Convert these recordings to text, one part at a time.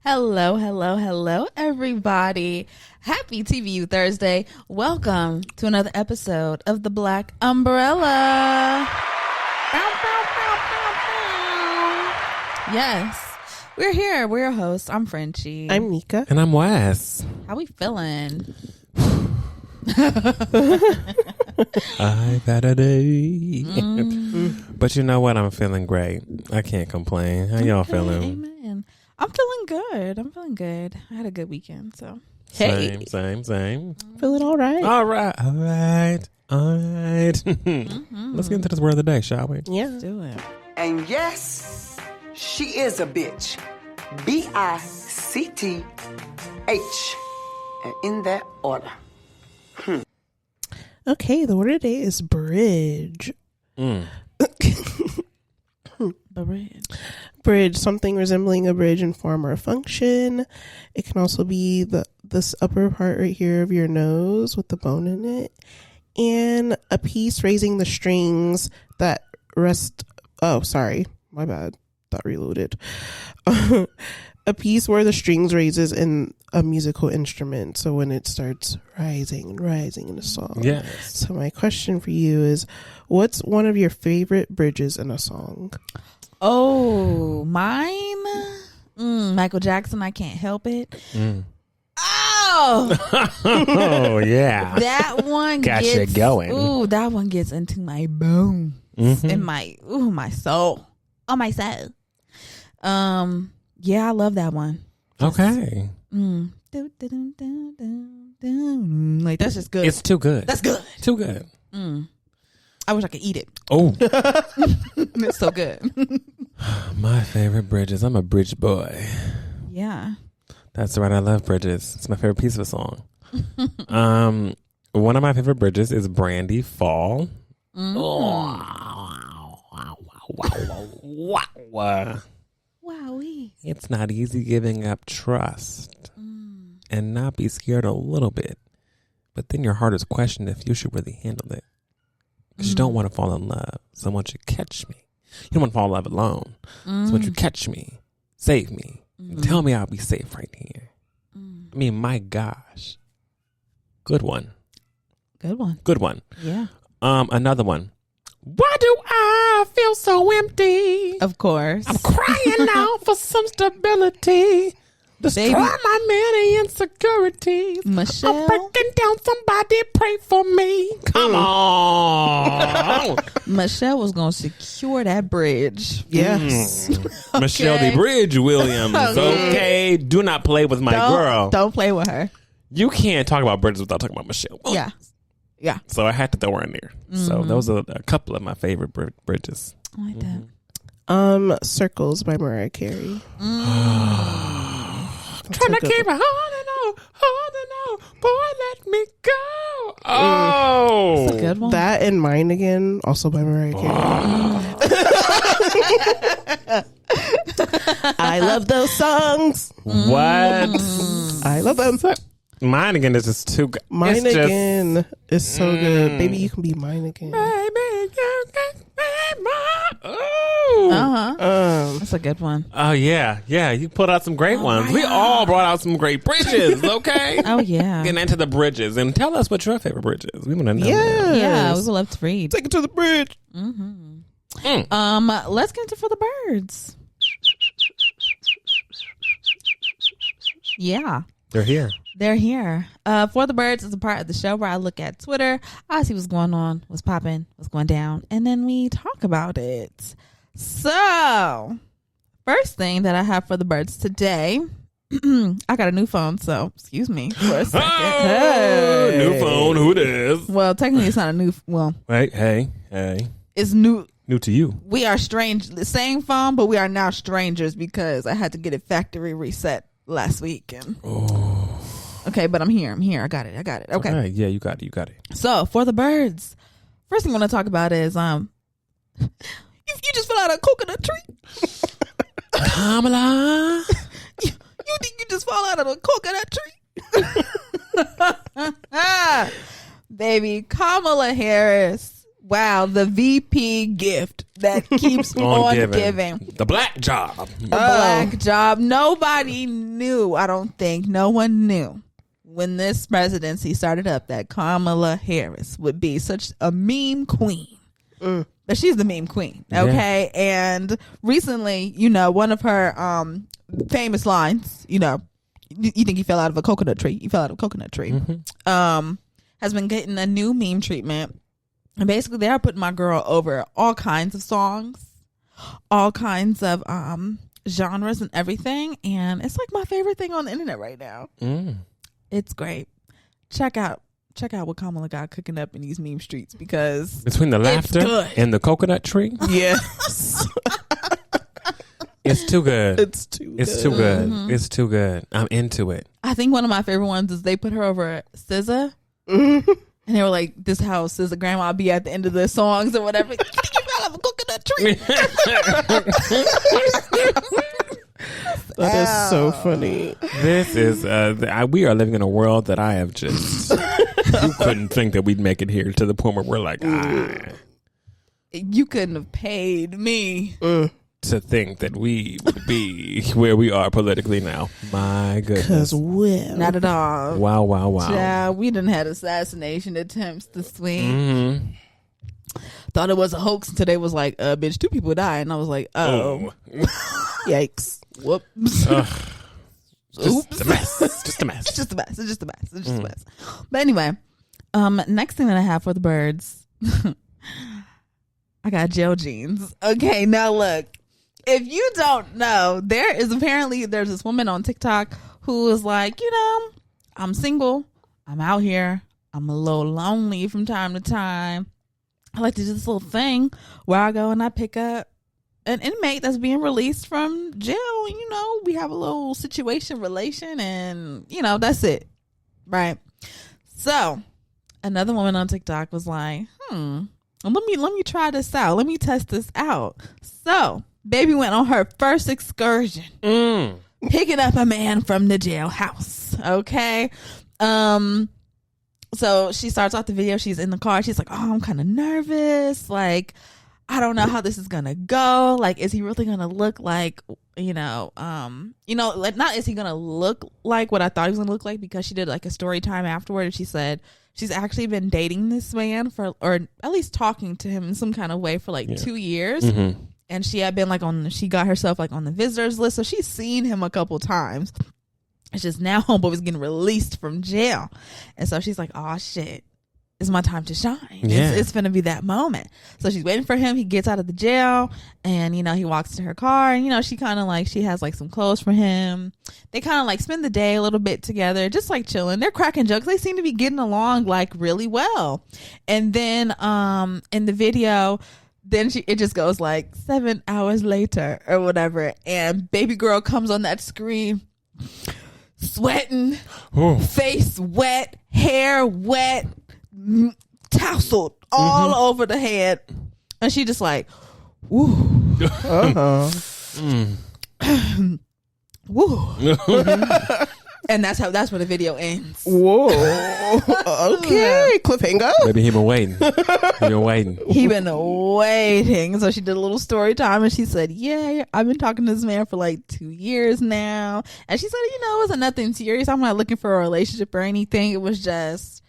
Hello, everybody. Happy TVU Thursday. Welcome to another episode of The Black Umbrella. Bow, bow, bow, bow, bow. Yes, we're here. We're your hosts. I'm Frenchie. I'm Nika. And I'm Wes. How we feeling? I've had a day. But you know what? I'm feeling great. I can't complain. How y'all feeling? Amen. I'm feeling good. I had a good weekend, so. Same. Feeling all right. All right. Let's get into this word of the day, shall we? Yeah. Let's do it. And yes, she is a bitch. B-I-C-T-H. And in that order. Okay, the word of the day is bridge. Bridge, something resembling a bridge in form or function. It can also be this upper part right here of your nose with the bone in it. And a piece raising the strings that rest. Oh, sorry. My bad. That reloaded. A piece where the strings raises in a musical instrument. So when it starts rising in a song. Yes. So my question for you is, what's one of your favorite bridges in a song? Oh, mine? Michael Jackson, I Can't Help It. Oh! Oh, yeah. That one Got you gets going. Ooh, that one gets into my bones. In my soul. Oh, my soul. Yeah, I love that one. Okay. Like, that's just good. It's too good. That's good. Too good. I wish I could eat it. Oh. It's so good. My favorite bridges. I'm a bridge boy. Yeah. That's right. I love bridges. It's my favorite piece of a song. One of my favorite bridges is Brandy Fall. Wowee. It's not easy giving up trust and not be scared a little bit. But then your heart is questioning if you should really handle it. Because you don't want to fall in love. Someone should catch me. You don't want to fall in love alone. Someone should catch me, save me, and tell me I'll be safe right here. I mean, my gosh. Good one. Yeah. Another one. Why do I feel so empty? Of course. I'm crying out for some stability. Destroy my many insecurities. Michelle. I'm breaking down. Somebody pray for me. Come on. Michelle was going to secure that bridge. Yes. Michelle the Bridge Williams. Okay. Do not play with my girl. Don't play with her. You can't talk about bridges without talking about Michelle Williams. Yeah. So I had to throw her in there. So those are a couple of my favorite bridges. I like that. Circles by Mariah Carey. Trying to keep it holding on, boy, let me go. Oh, That's a good one. That and Mine Again, also by Mariah Carey. I love those songs. What? I love them. Mine Again is just too good. Mine Again is so good. Baby, you can be mine again. Baby, you can be mine. Oh. That's a good one. Oh, yeah. Yeah, you put out some great ones. We all brought out some great bridges, okay? Oh, yeah. Getting into the bridges. And tell us what your favorite bridge is. We want to know. Yes. Yeah, we would love to read. Take it to the bridge. Let's get into For the Birds. Yeah. They're here. They're here. For the Birds is a part of the show where I look at Twitter, I see what's going on, what's popping, what's going down, and then we talk about it. So, first thing that I have for the birds today, I got a new phone, so excuse me for a second. Oh, new phone. Who it is? Well, technically, it's not a new. Well, Hey. it's new. New to you. We are strange. The same phone, but we are now strangers because I had to get it factory reset last week. And okay, but I'm here. I got it. Okay. Right, yeah, you got it. So for the birds, first thing I want to talk about is if you just fell out of a coconut tree, Kamala. you think you just fall out of a coconut tree? Baby, Kamala Harris Wow, the VP gift that keeps on giving. The black job. The black job. Nobody knew, I don't think. No one knew when this presidency started up that Kamala Harris would be such a meme queen. But she's the meme queen, okay? Yeah. And recently, one of her famous lines, you think he fell out of a coconut tree. He fell out of a coconut tree. Mm-hmm. Has been getting a new meme treatment. And basically, they are putting my girl over all kinds of songs, all kinds of genres and everything. And it's like my favorite thing on the internet right now. It's great. Check out what Kamala got cooking up in these meme streets, because between the laughter and the coconut tree. Yes. It's too good. It's too good. Mm-hmm. It's too good. I'm into it. I think one of my favorite ones is they put her over SZA. Mm-hmm. And they were like, this how SZA grandma be at the end of the songs or whatever. You think you fell off a coconut tree? That is so funny. This is we are living in a world that I have just you couldn't think that we'd make it here to the point where we're like, you couldn't have paid me to think that we would be where we are politically now. My goodness. Not at all. Wow. Yeah, we done had assassination attempts this week. Mm-hmm. Thought it was a hoax until they was like, bitch, 2 people died. And I was like, oh. Yikes. Whoops. Oops. Just a mess. It's just a mess. But anyway, next thing that I have for the birds, I got gel jeans. Okay, now look. If you don't know, there's this woman on TikTok who is like, I'm single. I'm out here. I'm a little lonely from time to time. I like to do this little thing where I go and I pick up an inmate that's being released from jail. We have a little relation, and that's it, right? So another woman on TikTok was like, let me try this out. Let me test this out. So baby went on her first excursion, picking up a man from the jailhouse. Okay. So she starts off the video. She's in the car. She's like, I'm kind of nervous. Like, I don't know how this is going to go. Like, is he really going to look like, not is he going to look like what I thought he was going to look like, because she did like a story time afterward. And she said she's actually been dating this man or at least talking to him in some kind of way for like 2 years. Mm-hmm. And she had been she got herself like on the visitors list. So she's seen him a couple times. It's just now homeboy was getting released from jail. And so she's like, oh shit, it's my time to shine. Yeah. It's going to be that moment. So she's waiting for him. He gets out of the jail and, he walks to her car and, she kind of she has like some clothes for him. They kind of like spend the day a little bit together, just like chilling. They're cracking jokes. They seem to be getting along like really well. And then, in the video, then it just goes like 7 hours later or whatever. And baby girl comes on that screen, sweating, face wet, hair wet, tousled all over the head. And she just like, woo. Woo. And that's where the video ends. Whoa. Okay. Cliffhanger. Maybe he been waiting. He been waiting. So she did a little story time and she said, yeah, I've been talking to this man for like 2 years now. And she said, it wasn't nothing serious. I'm not looking for a relationship or anything. It was just,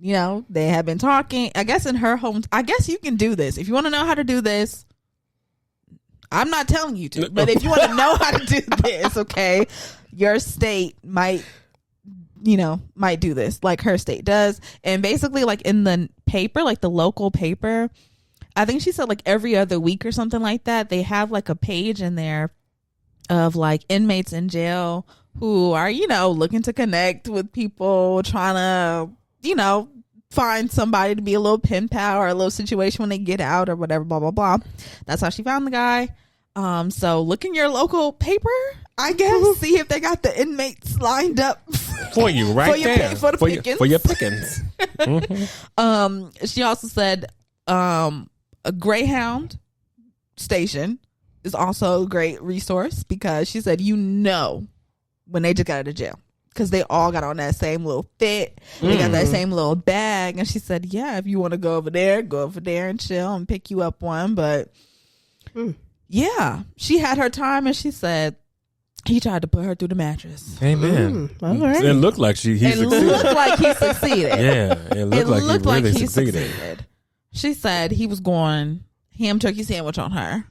they had been talking. I guess in her home, I guess you can do this. If you want to know how to do this, I'm not telling you to, but if you want to know how to do this, okay, your state might do this like her state does. And basically like in the paper, like the local paper, I think she said like every other week or something like that, they have like a page in there of like inmates in jail who are, looking to connect with people, trying to, find somebody to be a little pen pal or a little situation when they get out or whatever, blah, blah, blah. That's how she found the guy. So look in your local paper, I guess, see if they got the inmates lined up for you right there. For your pickings. Mm-hmm. She also said a Greyhound station is also a great resource, because she said, when they just got out of jail. because they all got on that same little fit. They got that same little bag. And she said, yeah, if you want to go over there and chill and pick you up one. But yeah, she had her time, and she said he tried to put her through the mattress. Amen. All right. It looked like he succeeded. Looked like he succeeded. Yeah, it looked like he really succeeded. She said he was going ham turkey sandwich on her.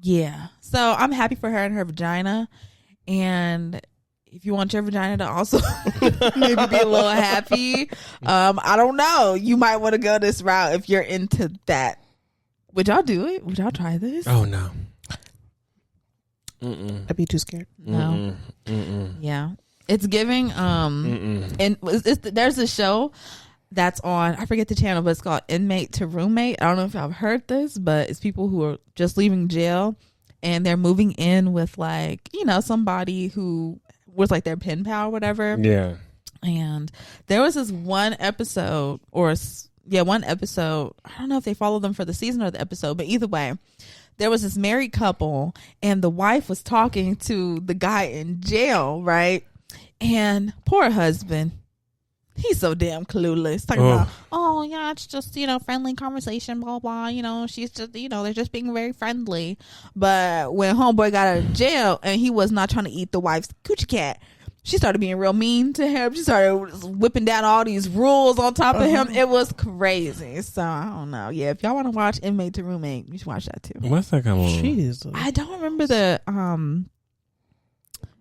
Yeah. So I'm happy for her and her vagina. And if you want your vagina to also maybe be a little happy, I don't know. You might want to go this route if you're into that. Would y'all do it? Would y'all try this? Oh, no. I'd be too scared. No. Yeah. It's giving. And there's a show that's on, I forget the channel, but it's called Inmate to Roommate. I don't know if y'all have heard this, but it's people who are just leaving jail and they're moving in with, like, you know, somebody who was like their pen pal or whatever. Yeah. And there was this one episode I don't know if they followed them for the season or the episode, but either way, there was this married couple and the wife was talking to the guy in jail, right? And poor husband, he's so damn clueless. Talking about, oh yeah, it's just, you know, friendly conversation, blah, blah. You know, she's just, you know, they're just being very friendly. But when homeboy got out of jail and he was not trying to eat the wife's coochie cat, she started being real mean to him. She started whipping down all these rules on top of him. It was crazy. So I don't know. Yeah, if y'all want to watch Inmate to Roommate, you should watch that too. What's that come on? Jesus. I don't remember the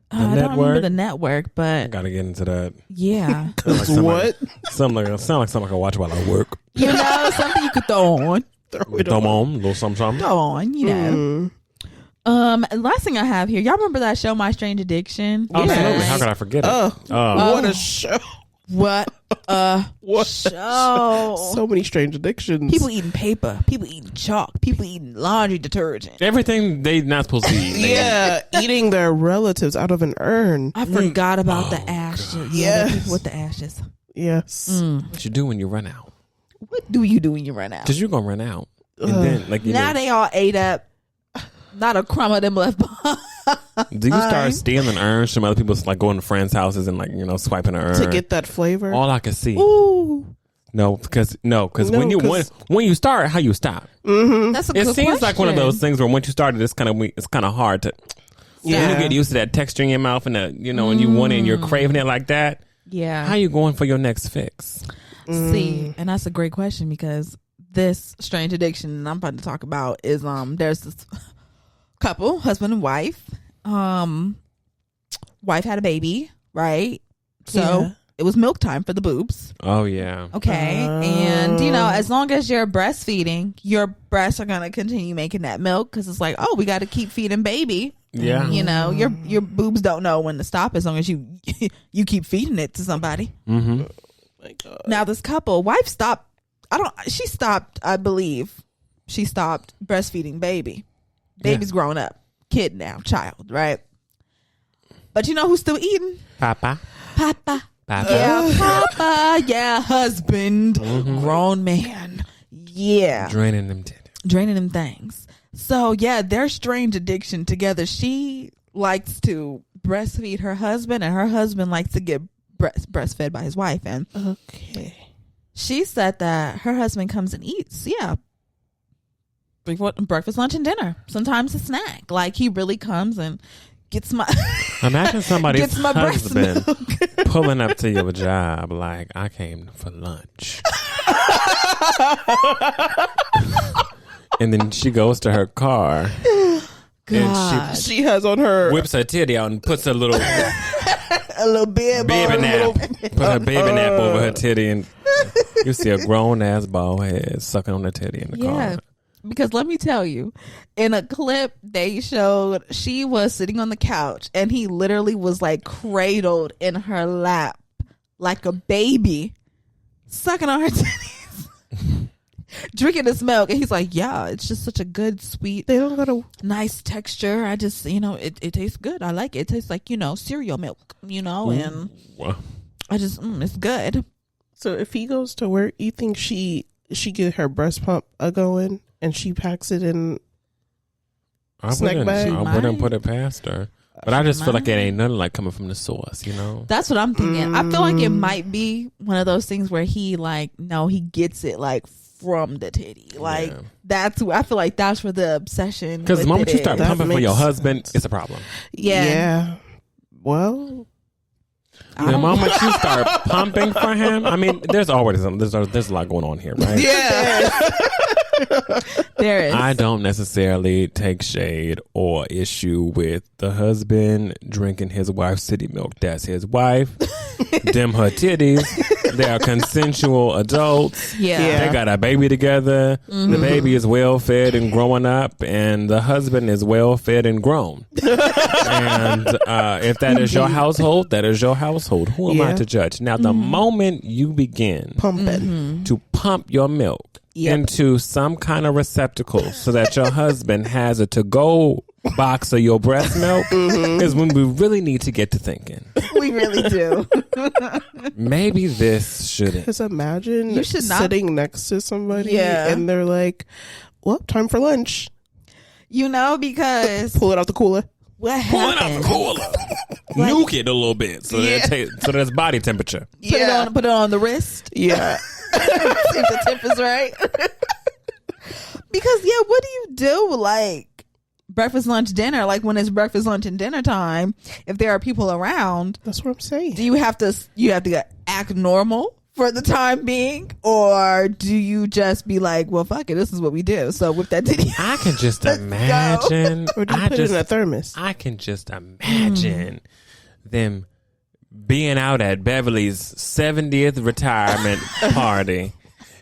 I don't remember the network, but I gotta get into that. Yeah. What? Sound like something I can watch while I work. You know, something you could throw on. Throw on, a little something. Throw on, you know. Last thing I have here, y'all remember that show, My Strange Addiction? Oh, absolutely. How could I forget it? What a show. What a What show. So many strange addictions. People eating paper. People eating chalk. People eating laundry detergent. Everything they not supposed to eat. Yeah, eating their relatives out of an urn. I forgot about the ashes. God. Yeah, the Yes. people with the ashes. Yes. What you do when you run out? What do you do when you run out? Because you're going to run out. And then, like, Now they all ate up. Not a crumb of them left behind. do you start stealing urns from other people's, like going to friends' houses and, like, you know, swiping an urn To get that flavor. All I could see. Ooh. No, because when you start, how you stop? That's a good It seems like one of question. those things where once you started, it's kind of hard to. Yeah. You get used to that texture in your mouth and and you want it and you're craving it like that. Yeah. How you going for your next fix? See, and that's a great question because this strange addiction I'm about to talk about is there's this couple, husband and wife. Wife had a baby, right? So Yeah. it was milk time for the boobs. Oh yeah. Okay. And as long as you're breastfeeding, your breasts are gonna continue making that milk because it's like, oh, we got to keep feeding baby. Yeah. You know, your boobs don't know when to stop as long as you keep feeding it to somebody. Mm-hmm. My God. Now this couple, wife stopped. I believe she stopped breastfeeding baby. Baby's grown up, kid now, child, right? But you know who's still eating? Papa. Yeah, Papa. Yeah, husband, grown man. Yeah, Draining them titties. draining them things. So yeah, their strange addiction together. She likes to breastfeed her husband, and her husband likes to get breastfed by his wife. And Okay. she said that her husband comes and eats, before breakfast, lunch, and dinner. Sometimes a snack. Like he really comes and gets my Imagine somebody's gets my breast husband milk. pulling up to your job like, I came for lunch. And then she goes to her car God. and She has on her she whips her titty out and puts a little A little bib baby on, nap. Put her baby nap over her titty and you see a grown ass bald head sucking on the titty in the car. Because let me tell you, in a clip they showed she was sitting on the couch and he literally was like cradled in her lap like a baby, sucking on her titties, drinking this milk. And he's like, yeah, it's just such a good, sweet, they don't gotta nice texture. I just, it tastes good. I like it. It tastes like, cereal milk, and Wow. I just, it's good. So if he goes to work, you think she get her breast pump going and she packs it in I snack wouldn't, bag? I wouldn't put it past her. But I just feel like it ain't nothing like coming from the source, you know? That's what I'm thinking. I feel like it might be one of those things where he he gets it from the titty. That's I feel like that's where the obsession. Because the moment you start pumping for your husband, it's a problem. Yeah. Well, the moment you start pumping for him, I mean, there's always there's a lot going on here, right? yeah. There is. I don't necessarily take shade or issue with the husband drinking his wife's titty milk. That's his wife. Them her titties. They are consensual adults. Yeah. They got a baby together. The baby is well fed and growing up, and the husband is well fed and grown. And if that is your household, that is your household. Who am I to judge? Now, the moment you begin Pumping. to pump your milk into some kind of receptacle so that your husband has a to-go box of your breast milk is when we really need to get to thinking. We really do. Maybe this shouldn't. Because imagine You should not- sitting next to somebody Yeah. and they're like, well, time for lunch. Because Pull it out the cooler. what Pull it out happened? the cooler. Nuke it a little bit so that that's body temperature. Put it on the wrist. Yeah. See if the temp is right. Because what do you do breakfast, lunch, dinner? When it's breakfast, lunch, and dinner time, if there are people around, That's what I'm saying. do you have to act normal for the time being, or do you just be like, well, fuck it, this is what we do? So with that, I can just imagine. Or do you put it in a thermos? I can just imagine them being out at Beverly's 70th retirement party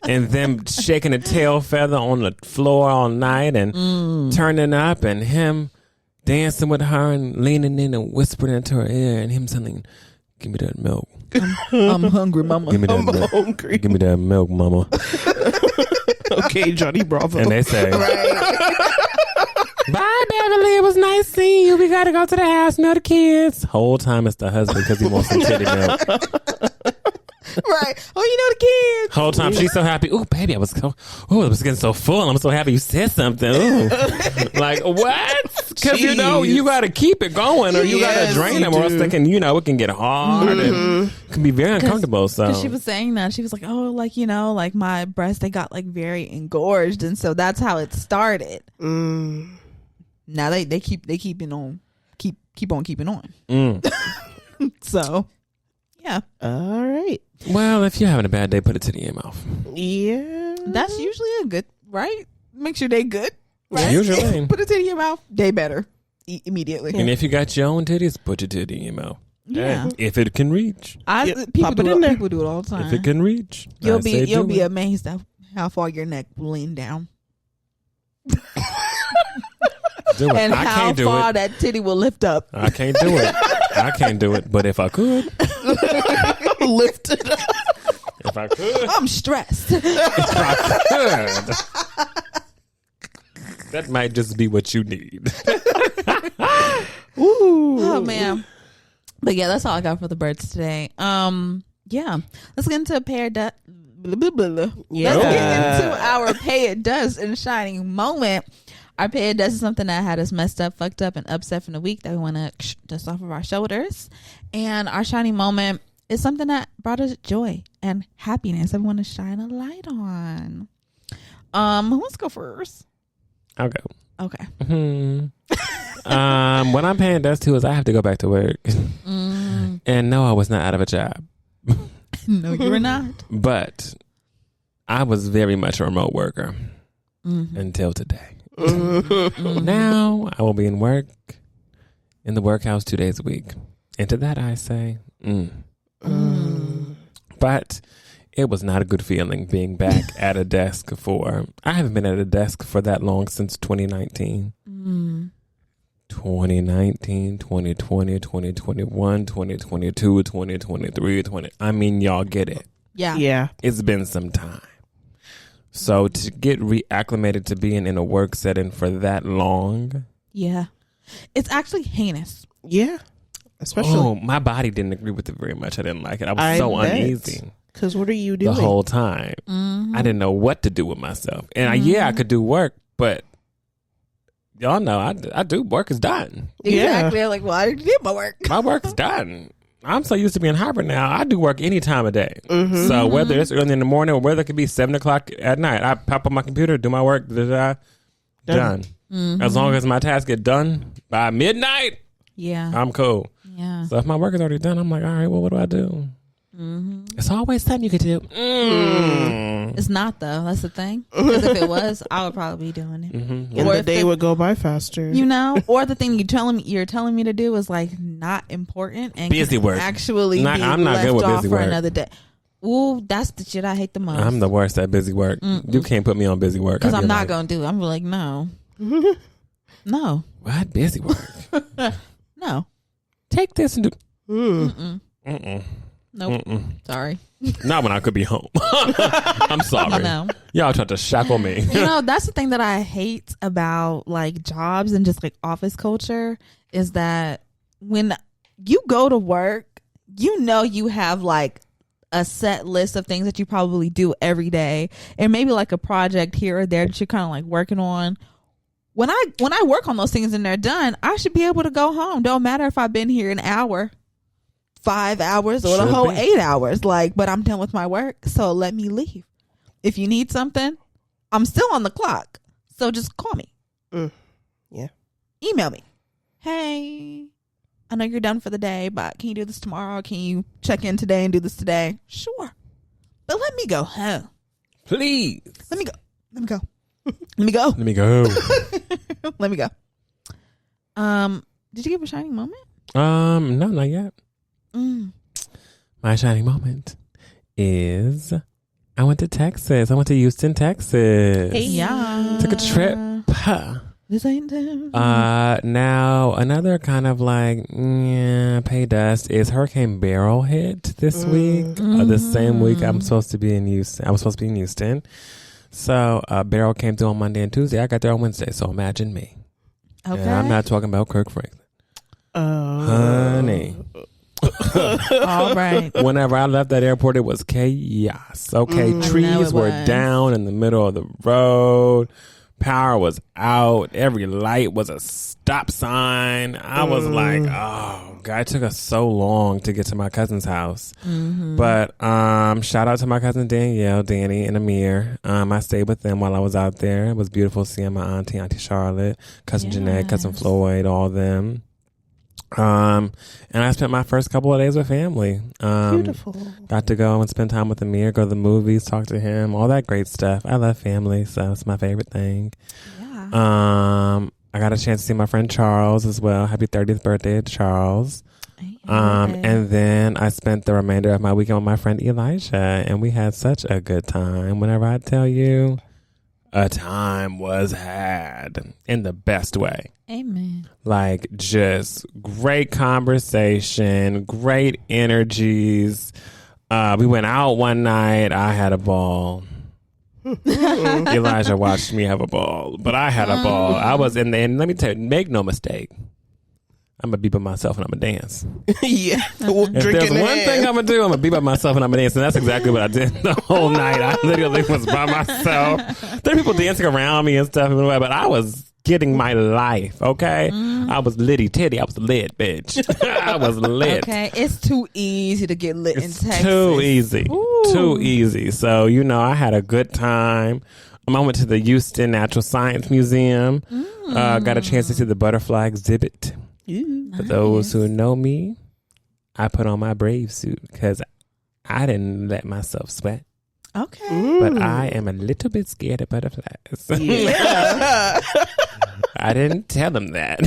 and them shaking a tail feather on the floor all night and turning up and him dancing with her and leaning in and whispering into her ear and him saying, give me that milk. I'm hungry, mama. Give me that milk. Hungry. Give me that milk, mama. Okay, Johnny Bravo. And they say, bye, Beverly. It was nice seeing you. We got to go to the house. No, the kids. Whole time it's the husband because he wants some titty milk. Right. Oh, the kids. Whole time she's so happy. Ooh, baby, I was getting so full. I'm so happy you said something. Ooh. Like, what? Because, you got to keep it going or you got to drain them or else they can, it can get hard and it can be very uncomfortable. So Because she was saying that. She was like, oh, my breasts, they got very engorged. And so that's how it started. Now they keep on keeping on. So, yeah. All right. well, if you're having a bad day, put a titty in your mouth. Yeah. That's usually a good, right? Make sure they good, right? Usually. Put a titty in your mouth, they better immediately. And if you got your own titties, put your titty in your mouth. Yeah. If it can reach. People pop it in there. People do it all the time. If it can reach. You'll I say be do it. amazed at how far your neck will lean down. Do it. And I how can't do far it. that titty will lift up. I can't do it. I can't do it. But if I could. Lift it up. If I could. I'm stressed. If I could. That might just be what you need. Ooh. Oh man. But yeah, that's all I got for the birds today. Yeah. Let's get into Yeah. Let's get into our pay it does and shining moment. Our pay it does is something that had us messed up, fucked up, and upset from the week that we want to dust off of our shoulders. And our shining moment is something that brought us joy and happiness that we want to shine a light on. Who wants to go first? I'll go. Okay. What I'm paying dust to is I have to go back to work. And no, I was not out of a job. No, you were not. But I was very much a remote worker until today. Now I will be in the workhouse 2 days a week. And to that I say, But it was not a good feeling being back at a desk I haven't been at a desk for that long since 2019. 2019, 2020, 2021, 2022, 2023, I mean, y'all get it. Yeah. Yeah. It's been some time. So to get reacclimated to being in a work setting for that long. Yeah. It's actually heinous. Yeah. Especially. Oh, my body didn't agree with it very much. I didn't like it. I was so uneasy. Because what are you doing? The whole time. I didn't know what to do with myself. And I could do work, but y'all know I do. Work is done. Exactly. I'm like, well, I did my work. My work is done. I'm so used to being hybrid now. I do work any time of day. So whether it's early in the morning or whether it could be 7 o'clock at night, I pop on my computer, do my work, done. As long as my tasks get done by midnight, I'm cool. Yeah. So if my work is already done, I'm like, all right, well, what do I do? It's always something you could do. It's not though. That's the thing. Because if it was, I would probably be doing it. And the day would go by faster. You know, or the thing you're telling me to do is like not important and busy work. Actually, I'm not good with busy for work. Another day. Ooh, that's the shit I hate the most. I'm the worst at busy work. You can't put me on busy work because I'm not gonna do it. I'm like, no, no. What busy work? No. Take this and do. Nope. Sorry. Not when I could be home. I'm sorry. No. Y'all tried to shackle me. You know, that's the thing that I hate about like jobs and just like office culture is that when you go to work, you know you have like a set list of things that you probably do every day and maybe like a project here or there that you're kind of like working on. When I work on those things and they're done, I should be able to go home. Don't matter if I've been here an hour, 5 hours, or the whole 8 hours. Like, but I'm done with my work, so let me leave. If you need something, I'm still on the clock, so just call me. Yeah. Email me. Hey, I know you're done for the day, but can you do this tomorrow? Can you check in today and do this today? Sure, but let me go home. Please. Let me go. Let me go. Let me go. Let me go. Let me go. Did you give a shining moment? No, not yet. Mm. My shining moment is I went to Texas. I went to Houston, Texas. Hey, yeah. Took a trip. This ain't them. Now another kind of like pay dust is Hurricane Beryl hit this week. The same week I'm supposed to be in Houston. I was supposed to be in Houston. So Beryl came through on Monday and Tuesday. I got there on Wednesday. So imagine me. Okay. And I'm not talking about Kirk Franklin. Honey. All right. Whenever I left that airport, it was chaos. Okay, trees were down in the middle of the road. Power was out. Every light was a stop sign. I was like, oh, God, it took us so long to get to my cousin's house. But shout out to my cousin Danielle, Danny, and Amir. I stayed with them while I was out there. It was beautiful seeing my Auntie Charlotte, cousin Jeanette, cousin Floyd, all of them. And I spent my first couple of days with family. Beautiful. Got to go and spend time with Amir, go to the movies, talk to him, all that great stuff. I love family, so it's my favorite thing. Yeah. I got a chance to see my friend Charles as well. Happy 30th birthday to Charles. And then I spent the remainder of my weekend with my friend Elijah, and we had such a good time. Whenever I tell you, a time was had in the best way. Amen. Like just great conversation, great energies. We went out one night. I had a ball. Elijah watched me have a ball, but I had a ball. I was in there, and let me tell you, make no mistake, I'm gonna be by myself and I'm gonna dance. Yeah. If there's one thing I'm gonna do, I'm gonna be by myself and I'm gonna dance, and that's exactly what I did the whole night. I literally was by myself. There are people dancing around me and stuff, but I was getting my life. Okay, I was litty titty. I was lit, bitch. I was lit. Okay, it's too easy to get lit in Texas. Too easy. Ooh. Too easy. So I had a good time. I went to the Houston Natural Science Museum. Got a chance to see the butterfly exhibit. For those who know me, I put on my brave suit because I didn't let myself sweat. Okay. But I am a little bit scared of butterflies. Yeah. I didn't tell him that.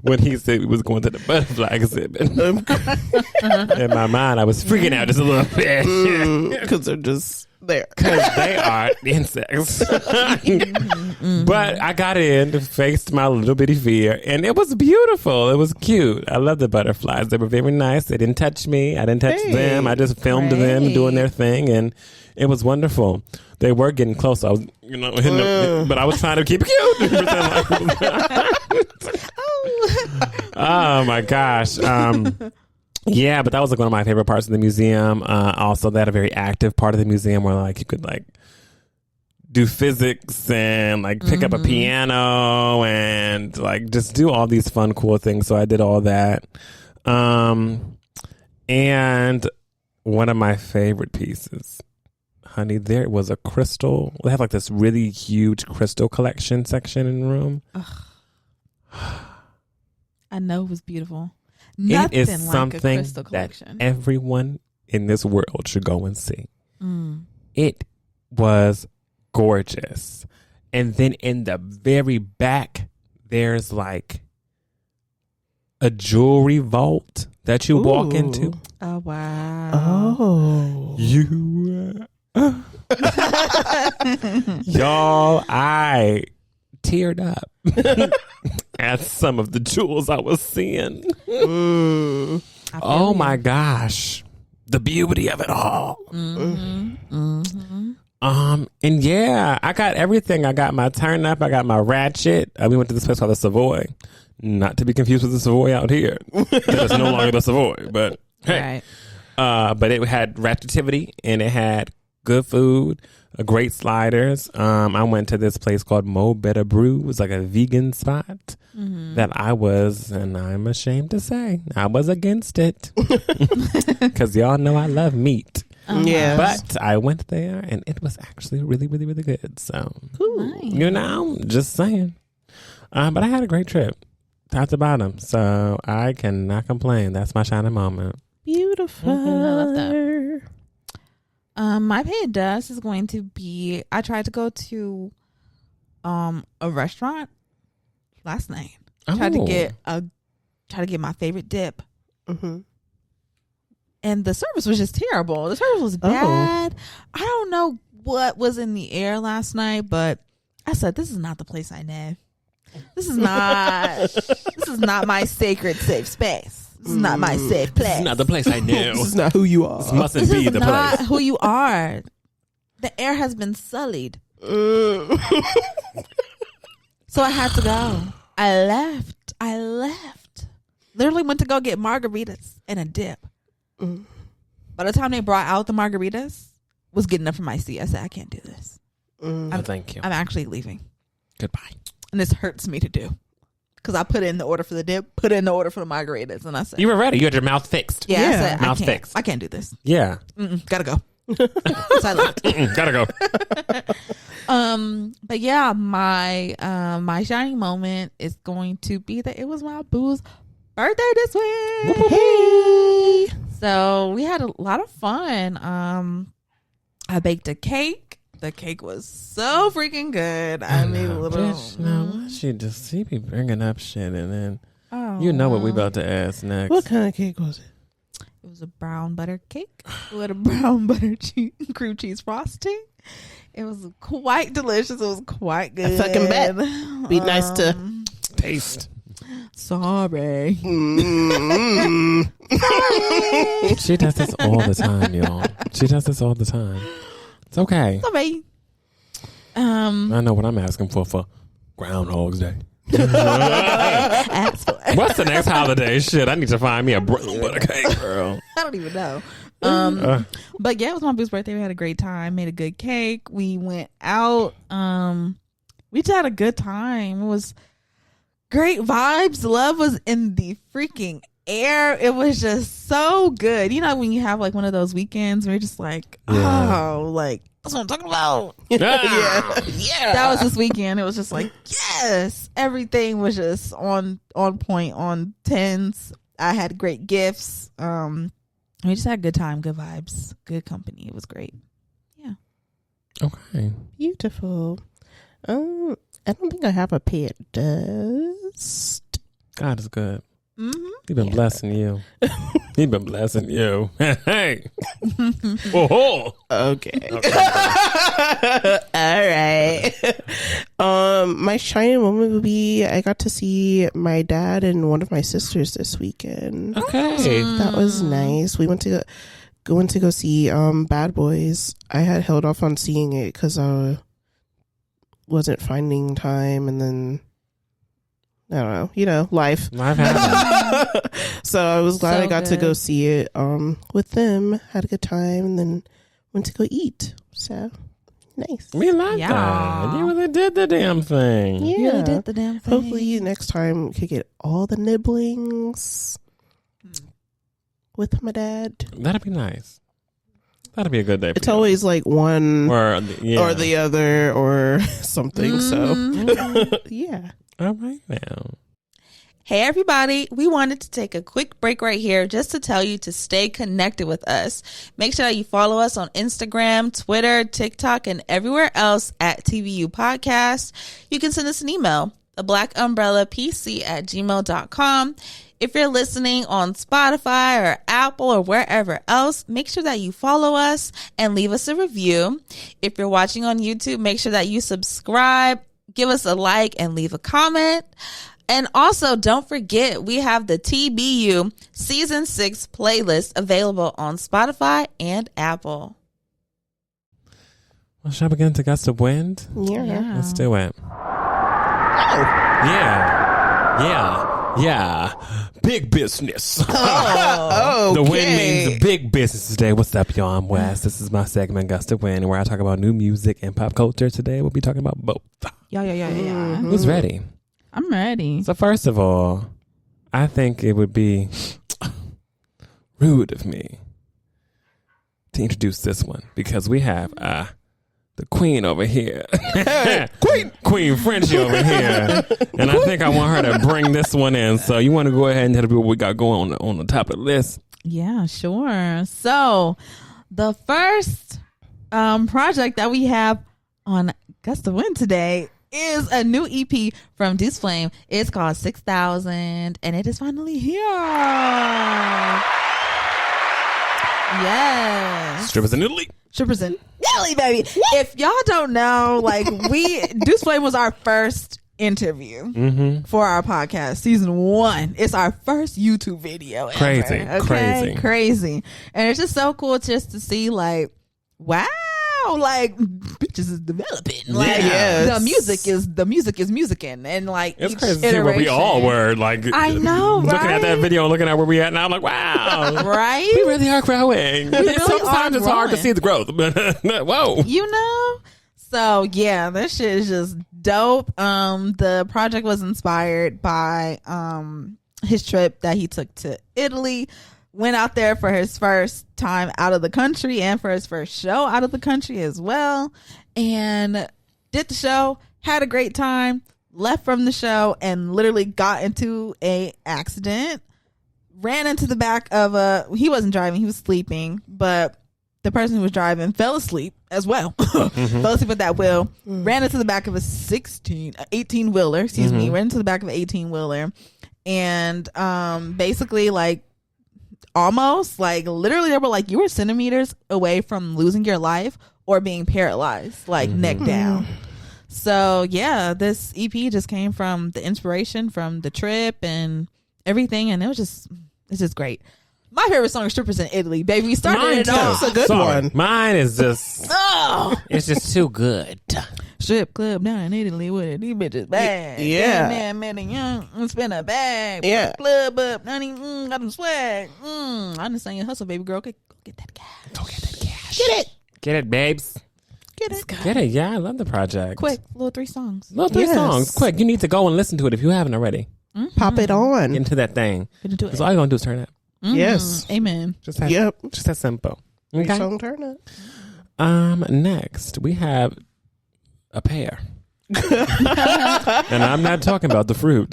When he said we was going to the butterfly exhibit. In my mind, I was freaking out just a little bit. Because they're just there. Because they are insects. But I got in, faced my little bitty fear, and it was beautiful. It was cute. I love the butterflies. They were very nice. They didn't touch me. I didn't touch them. I just filmed them doing their thing, and it was wonderful. They were getting close. I was, hitting them, but I was trying to keep it cute. Oh my gosh. Yeah, but that was like one of my favorite parts of the museum. Also, they had a very active part of the museum where like you could like do physics and like pick up a piano and like just do all these fun, cool things. So I did all that. And one of my favorite pieces, honey, there was a crystal. They have like this really huge crystal collection section in the room. I know it was beautiful. Nothing it is like something a crystal collection. that everyone in this world should go and see. It was gorgeous. And then in the very back, there's like a jewelry vault that you walk into. Oh, wow. Oh. Y'all, I teared up at some of the jewels I was seeing. Oh my gosh. The beauty of it all. And yeah, I got everything. I got my turn up. I got my ratchet. We went to this place called the Savoy. Not to be confused with the Savoy out here. It's no longer the Savoy, but hey. Right. But it had ratchetivity and it had good food, great sliders. I went to this place called Mo Better Brew. It was like a vegan spot that I was, and I'm ashamed to say, I was against it. Because y'all know I love meat. Yeah. But I went there and it was actually really, really, really good. So, Nice. you know, just saying. But I had a great trip, top to bottom. So I cannot complain. That's my shining moment. Beautiful. I love that. My pay at Duece is going to be, I tried to go to a restaurant last night. Tried to get my favorite dip. And the service was just terrible. The service was bad. I don't know what was in the air last night, but I said, this is not the place I know. This is not my sacred safe space. This is not my safe place. This is not the place I knew. This is not who you are. This mustn't This be is the not place. who you are. The air has been sullied. So I had to go. I left. Literally went to go get margaritas and a dip. By the time they brought out the margaritas, was getting up from my seat. I said, I can't do this. Thank you. I'm actually leaving. Goodbye. And this hurts me to do. Because I put in the order for the dip, put in the order for the margaritas, and I said, You were ready. You had your mouth fixed. I said, Mouth fixed. I can't do this. Yeah. Gotta go. So I left. Gotta go. But yeah, my shining moment is going to be that it was my boo's birthday this week. Hey. So we had a lot of fun. I baked a cake. The cake was so freaking good. I made a little. Bitch, now why she be bringing up shit and then you know what we about to ask next. What kind of cake was it? It was a brown butter cake with a brown butter cream cheese frosting. It was quite delicious. It was quite good. I fucking bet. Be nice to taste. Sorry. She does this all the time, y'all. She does this all the time. It's okay. Sorry. I know what I'm asking for Groundhog's Day. Ask for it. What's the next holiday? Shit, I need to find me a brown butter cake, girl. I don't even know. But yeah, it was my boo's birthday. We had a great time. Made a good cake. We went out. We just had a good time. It was great vibes. Love was in the freaking air. It was just so good. You know when you have like one of those weekends where you're just like, like that's what I'm talking about. Yeah. That was this weekend. It was just like, yes, everything was just on point, on tens. I had great gifts. We just had a good time, good vibes, good company. It was great. Yeah. Okay. Beautiful. I don't think I have a pet dust. God is good. Mm-hmm. He's been blessing you. He's been blessing you. Hey. Oh. Okay. All right. My shining moment would be I got to see my dad and one of my sisters this weekend. Okay. That was nice. We went to go see Bad Boys. I had held off on seeing it because I wasn't finding time, and then I don't know, life happens. So I was glad So I got to good. go see it with them. Had a good time, and then went to go eat. So Nice. We like Yeah. that. You really did the damn thing. Yeah. You really did the damn thing. Hopefully next time we could get all the nibblings with my dad. That'd be nice. That'd be a good day. It's always like one or the other or something. So yeah. All right now. Hey everybody, we wanted to take a quick break right here just to tell you to stay connected with us. Make sure that you follow us on Instagram, Twitter, TikTok, and everywhere else at TVU Podcast. You can send us an email, theblackUmbrellaPC@gmail.com. If you're listening on Spotify or Apple or wherever else, make sure that you follow us and leave us a review. If you're watching on YouTube, make sure that you subscribe, give us a like, and leave a comment. And also, don't forget, we have the TBU Season 6 playlist available on Spotify and Apple. Well, shall we get into Gust of Wind? Yeah. Let's do it. Yeah. Big business. The wind means big business today. What's up, y'all? I'm Wes. This is my segment, Gust of Wind, where I talk about new music and pop culture. Today, we'll be talking about both. Yeah. Who's ready? I'm ready. So first of all, I think it would be rude of me to introduce this one because we have the queen over here. Queen Frenchie over here. And I think I want her to bring this one in. So you want to go ahead and tell people what we got going on the top of the list? Yeah, sure. So the first project that we have on Gust of Wind today is a new EP from Deuce Flame. It's called 6000 and it is finally here. Yes. Strippers in Italy. Strippers in Italy, baby. If y'all don't know, like Deuce Flame was our first interview for our podcast, season 1. It's our first YouTube video ever. Crazy. And it's just so cool just to see like, wow, like bitches is developing. Like the music is musicking, and like it's crazy to see where we all were. Like I know, looking right? at that video and looking at where we at now, I'm like, wow, right? We really are growing. Really Sometimes it's hard to see the growth, but whoa, you know. So yeah, this shit is just dope. The project was inspired by his trip that he took to Italy. Went out there for his first time out of the country and for his first show out of the country as well. And did the show, had a great time, left from the show, and literally got into a accident. Ran into the back of he wasn't driving, he was sleeping, but the person who was driving fell asleep as well. Fell asleep at that wheel. Ran into the back of a 18-wheeler, ran into the back of an 18-wheeler. And basically like, almost like literally they were like, you were centimeters away from losing your life or being paralyzed, like neck down. So yeah, this EP just came from the inspiration from the trip and everything, and it's just great. My favorite song is Strippers in Italy, baby. We started it off. It's a good one. Mine is just it's just too good. Strip club down in Italy with it. These bitches bad. Yeah. Man, young, spin a bag. Yeah. Club up, honey, got them swag. I understand your hustle, baby girl. Okay, go get that cash. Get it, babes. Get it. Get it. Yeah, I love the project. Quick, little 3 songs. Songs. Quick, you need to go and listen to it if you haven't already. Pop it on. Get into that thing. Get into it. That's all you're gonna do is turn up. Yes. Amen. Just that simple. Okay. Song turn up. Next we have a pear. And I'm not talking about the fruit.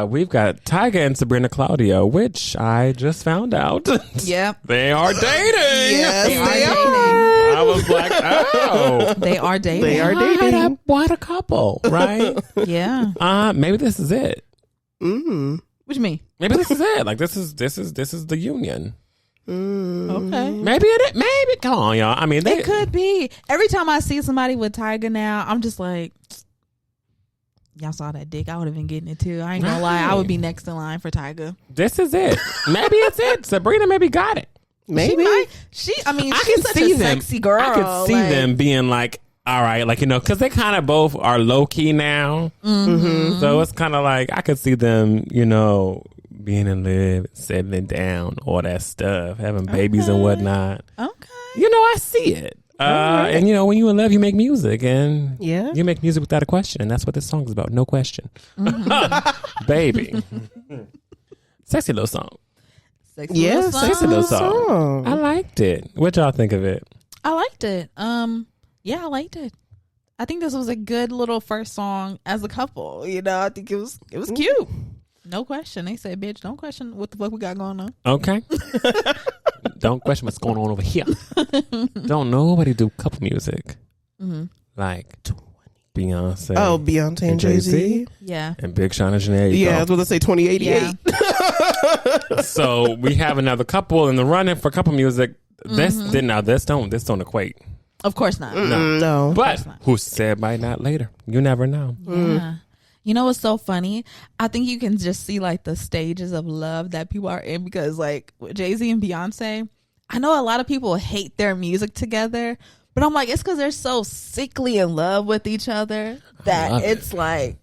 We've got Tyga and Sabrina Claudio, which I just found out. Yep. They are dating. Yes, they are. I was like, oh. They are dating. They are dating. What a couple, right? Yeah. Maybe this is it. What you mean? Maybe this is it. Like this is the union. Okay. Maybe it. Maybe. Come on, y'all. I mean, it could be. Every time I see somebody with Tyga now, I'm just like, y'all saw that dick. I would have been getting it too. I ain't gonna lie. I would be next in line for Tyga. This is it. Maybe it's it. Sabrina maybe got it. Maybe. She's such a sexy girl. I could see them being like, all right, like, you know, because they kind of both are low key now. So it's kind of like I could see them, you know, being in love, settling down, all that stuff, having babies and whatnot. Okay. You know, I see it. And when you in love, you make music, and Yeah. you make music without a question, and that's what this song is about. No question, baby. Sexy little song. Sexy Yeah, little song. Sexy little song. I liked it. What y'all think of it? I liked it. Yeah, I liked it. I think this was a good little first song as a couple. I think it was cute. No question. They said, bitch, don't question what the fuck we got going on. Okay. Don't question what's going on over here. Don't nobody do couple music like Beyonce. Oh, Beyonce and Jay-Z. Yeah. And Big Sean and Janae. Yeah, I was going to say 2088. Yeah. So we have another couple in the running for couple music. This don't equate. Of course not. No. But who said might not later? You never know. Yeah. You know what's so funny? I think you can just see like the stages of love that people are in, because like Jay-Z and Beyonce, I know a lot of people hate their music together, but I'm like, it's because they're so sickly in love with each other that it's like,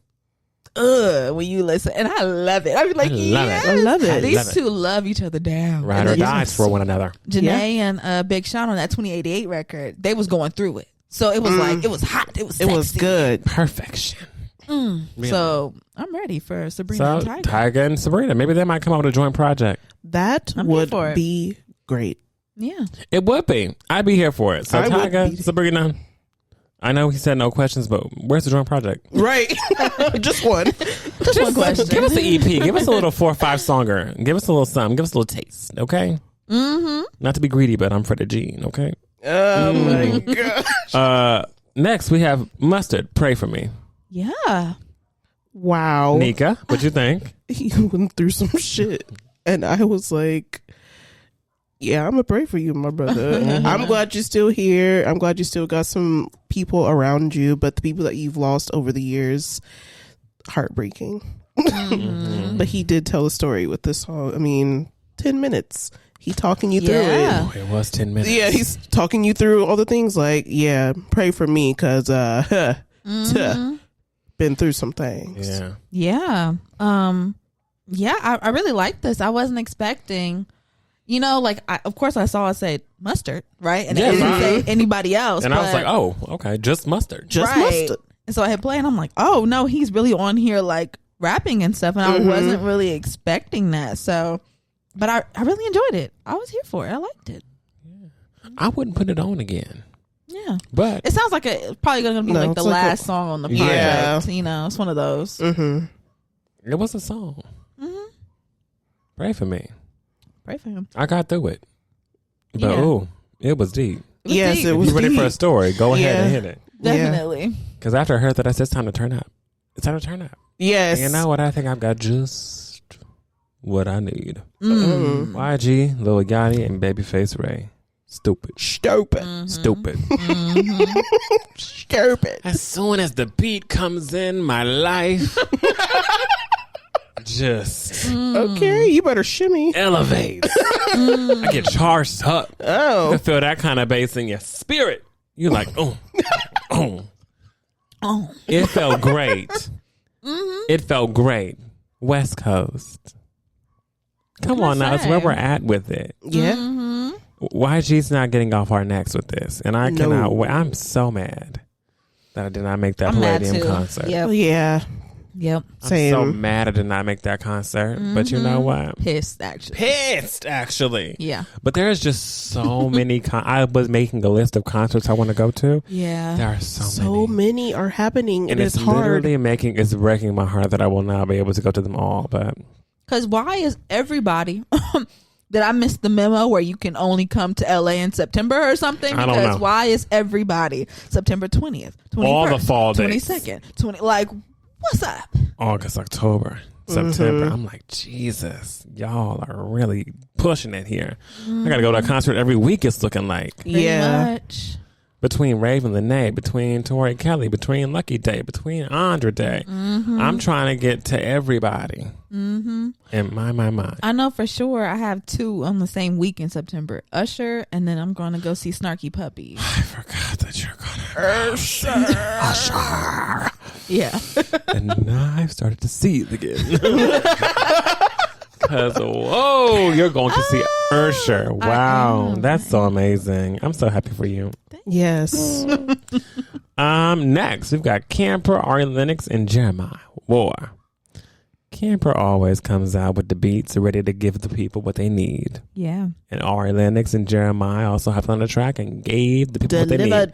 when you listen. And I love it. I mean, like, I love it. These two love each other down. Ride or dies for one another. Janae and Big Sean on that 2088 record, they was going through it. So it was like, it was hot. It was sexy. It was good. Perfection. Really? So I'm ready for Sabrina So and Tyga. Tyga and Sabrina. Maybe they might come up with a joint project. That I'm here would for it. be great. Yeah. It would be. I'd be here for it. So I would Tyga, be. Sabrina. I know he said no questions, but where's the joint project? Right. Just one. Just one question. Give us an EP. Give us a little 4 or 5 songer. Give us a little something. Give us a little taste. Okay. Not to be greedy, but I'm for the Gene. Okay. Oh my gosh. Next we have Mustard. Pray for me. Yeah. Wow. Nika, what you think? He went through some shit. And I was like, yeah, I'm going to pray for you, my brother. I'm glad you're still here. I'm glad you still got some people around you. But the people that you've lost over the years, heartbreaking. But he did tell a story with this song. I mean, 10 minutes. He talking you through it. Oh, it was 10 minutes. Yeah, he's talking you through all the things like, yeah, pray for me because been through some things. Yeah. Yeah. I really like this. I wasn't expecting, of course I saw it say Mustard, right? And it didn't say anybody else. And I was like, oh, okay, just Mustard. Just Mustard. And so I hit play and I'm like, oh no, he's really on here like rapping and stuff. And I wasn't really expecting that. So, but I really enjoyed it. I was here for it. I liked it. I wouldn't put it on again. Yeah. But it sounds like it's probably going to be like the last song on the project. Yeah. It's one of those. It was a song. Pray for me. Pray for him. I got through it. But it was deep. Yes, deep. it was You ready deep. for a story? Go ahead and hit it. Definitely. Because after I heard that, I said it's time to turn up. It's time to turn up. Yes. And you know what? I think I've got just what I need. YG, Lil Yachty, and Babyface Ray. Stupid. Stupid. Stupid. Stupid. As soon as the beat comes in my life, just Okay, you better shimmy. elevates. I get charged up. You Oh. can feel that kind of bass in your spirit. You're like, oh. It felt great. It felt great. West Coast. Come on now. It's where we're at with it. Yeah. YG's not getting off our necks with this. And I No. cannot wait. I'm so mad that I did not make that I'm mad Palladium too. concert. Yep. Yeah. Yep. I'm Same. so mad I did not make that concert. But you know what? Pissed, actually. Pissed, actually. Yeah. But there's just so many. I was making a list of concerts I want to go to. Yeah. There are so So many. many are happening, And it's it's hard. literally it's breaking my heart that I will not be able to go to them all. But Because why is everybody... Did I miss the memo where you can only come to LA in September or something? I don't Because know. why is everybody September 20th, 21st, All the fall dates. 22nd, 20? Like, what's up? August, October, September. I'm like, Jesus, y'all are really pushing it here. I got to go to a concert every week. It's looking like Pretty Yeah. much. between Raven Lene, between Tori Kelly, between Lucky Day, between Andra Day. I'm trying to get to everybody. In my. I know for sure I have 2 on the same week in September. Usher, and then I'm going to go see Snarky Puppy. I forgot that you're gonna Usher. Yeah. And now I've started to see it again. Because, whoa, you're going to see Usher. Wow. am. That's so amazing. I'm so happy for you. Thank Yes. Next, we've got Camper, Ari Lennox, and Jeremih. War. Camper always comes out with the beats ready to give the people what they need. Yeah. And Ari Lennox and Jeremih also hopped on the track and gave the people what they need.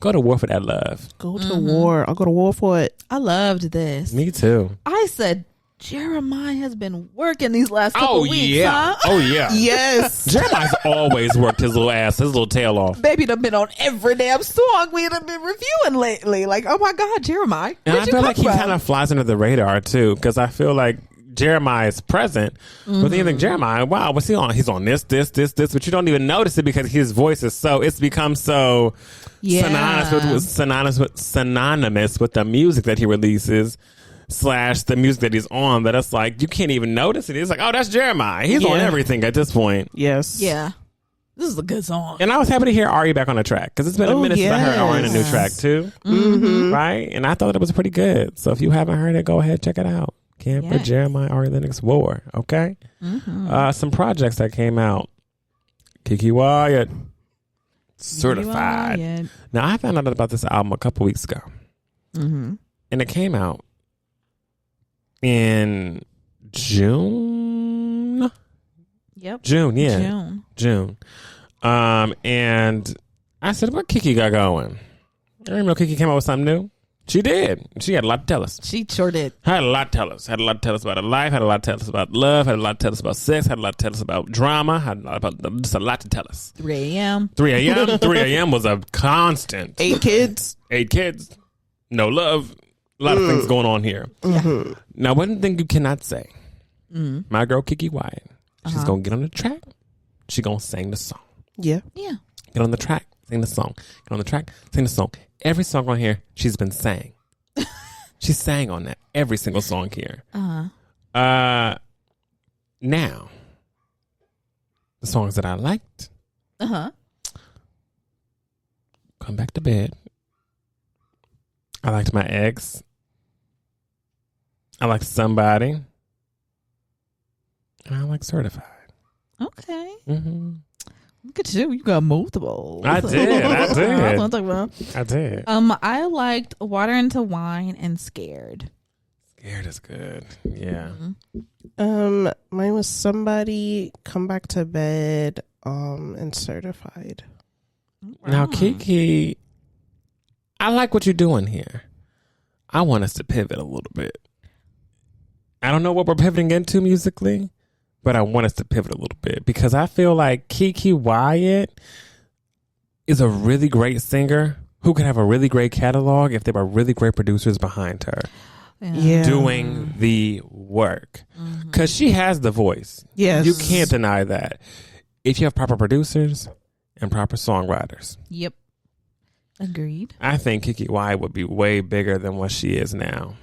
Go to war for that love. Go to war. I'll go to war for it. I loved this. Me too. I said, Jeremih has been working these last couple weeks, huh? Oh, yeah. Yes. Jeremih's always worked his little tail off. Baby done been on every damn song we have been reviewing lately. Like, oh my God, Jeremih. And I feel like he kind of flies under the radar too, because I feel like Jeremih is present, but then you think Jeremih, wow, what's he on? He's on this, but you don't even notice it because his voice is it's become so synonymous with the music that he releases / the music that he's on, that it's like you can't even notice it. It's like, oh, that's Jeremih. He's on everything at this point. Yes. Yeah. This is a good song. And I was happy to hear Ari back on the track, because it's been a minute since I heard Ari on a new track too. Mm-hmm. Right? And I thought it was pretty good. So if you haven't heard it, go ahead, check it out. Camper, Jeremih, Ari Lennox, War. Okay? Some projects that came out. Keke Wyatt, Certified. Wyatt. Now, I found out about this album a couple weeks ago. And it came out in June. Yep. June. And I said, what Keke got going? I didn't know Keke came out with something new. She did. She had a lot to tell us. She sure did. Had a lot to tell us. Had a lot to tell us about her life. Had a lot to tell us about love. Had a lot to tell us about sex. Had a lot to tell us about drama. Had a lot about just a lot to tell us. 3 a.m. 3 a.m. 3 a.m. was a constant. 8 kids. 8 kids. No love. A lot of things going on here. Now, one thing you cannot say. My girl Keke Wyatt. She's gonna get on the track. She's gonna sing the song. Yeah. Yeah. Get on the track. Sing the song. Get on the track. Sing the song. Every song on here, she's been sang. She sang on that. Every single song here. Now, the songs that I liked. Come Back to Bed. I liked My Ex. I liked Somebody. And I like Certified. Okay. Look at you. You got multiple. I did. That's what I'm talking about. I did. I liked Water into Wine and Scared. Scared is good. Yeah. Mine was Somebody, Come Back to Bed, and Certified. Now, Keke, I like what you're doing here. I want us to pivot a little bit. I don't know what we're pivoting into musically, but I want us to pivot a little bit, because I feel like Keke Wyatt is a really great singer who could have a really great catalog if there were really great producers behind her doing the work. Because she has the voice. Yes. You can't deny that. If you have proper producers and proper songwriters. Yep. Agreed. I think Keke Wyatt would be way bigger than what she is now.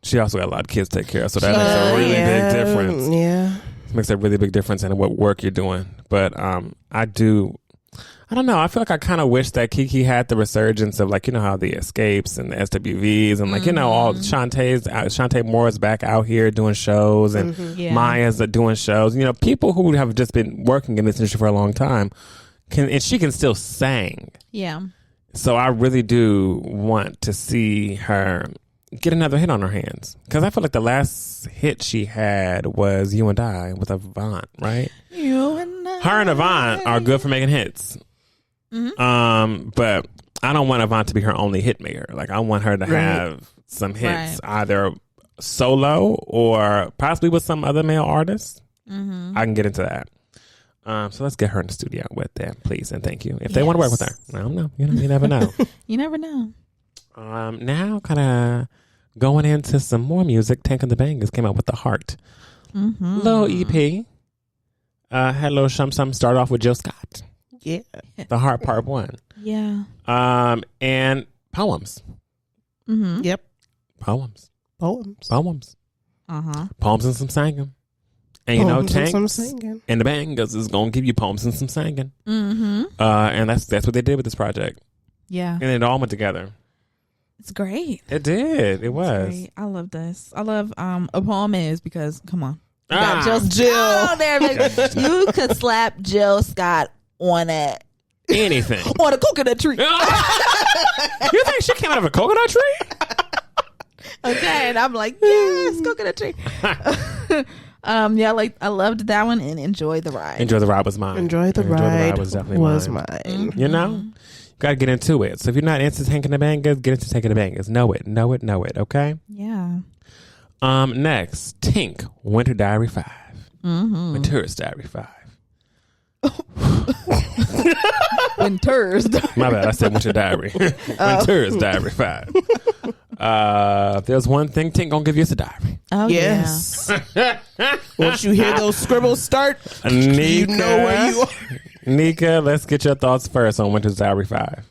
She also got a lot of kids to take care of, so that makes a really big difference. Yeah. It makes a really big difference in what work you're doing. But I don't know. I feel like I kind of wish that Keke had the resurgence of, like, you know how the Escapes and the SWVs and, like, you know, all Shantae Moore's back out here doing shows, and Maya's doing shows. You know, people who have just been working in this industry for a long time and she can still sing. Yeah. So I really do want to see her get another hit on her hands, because I feel like the last hit she had was You and I with Avant, right? You and I. Her and Avant are good for making hits. But I don't want Avant to be her only hit maker. Like, I want her to have some hits, either solo or possibly with some other male artist. I can get into that. So let's get her in the studio with them, please, and thank you. If they want to work with her, I don't know. You never know. You never know. Now, kind of going into some more music. Tink and the Bangas came out with The Heart. Little EP. Had a little something. Started off with Jill Scott. Yeah. The Heart Part 1. Yeah. And poems. Yep. Poems. Poems. Poems and some singing. And you know, Tink and the Bangas is going to give you poems and some singing. And that's what they did with this project. Yeah. And it all went together. It's great. It did. It was. Great. I love this. I love A Poem Is, because, come on. You got Jill. There, you could slap Jill Scott on it. anything. On a coconut tree. You think she came out of a coconut tree? Okay, and I'm like, yes, coconut tree. I loved that one and Enjoy the Ride. Enjoy the Ride was mine. Enjoy the Ride was definitely mine. Mm-hmm. You know, you gotta get into it. So if you're not into Tanking the Bangas, get into Tanking the Bangas. Know it. Okay. Yeah. Next, Tink, Winter Diary 5. Mm-hmm. Winter's Diary 5. Winter's. My bad. I said Winter Diary. Winter's Diary 5. If there's one thing Tink gonna give you, it's a diary. Oh, yes. Once you hear those scribbles start, Nika, you know where you are. Nika, let's get your thoughts first on Winter's Diary 5.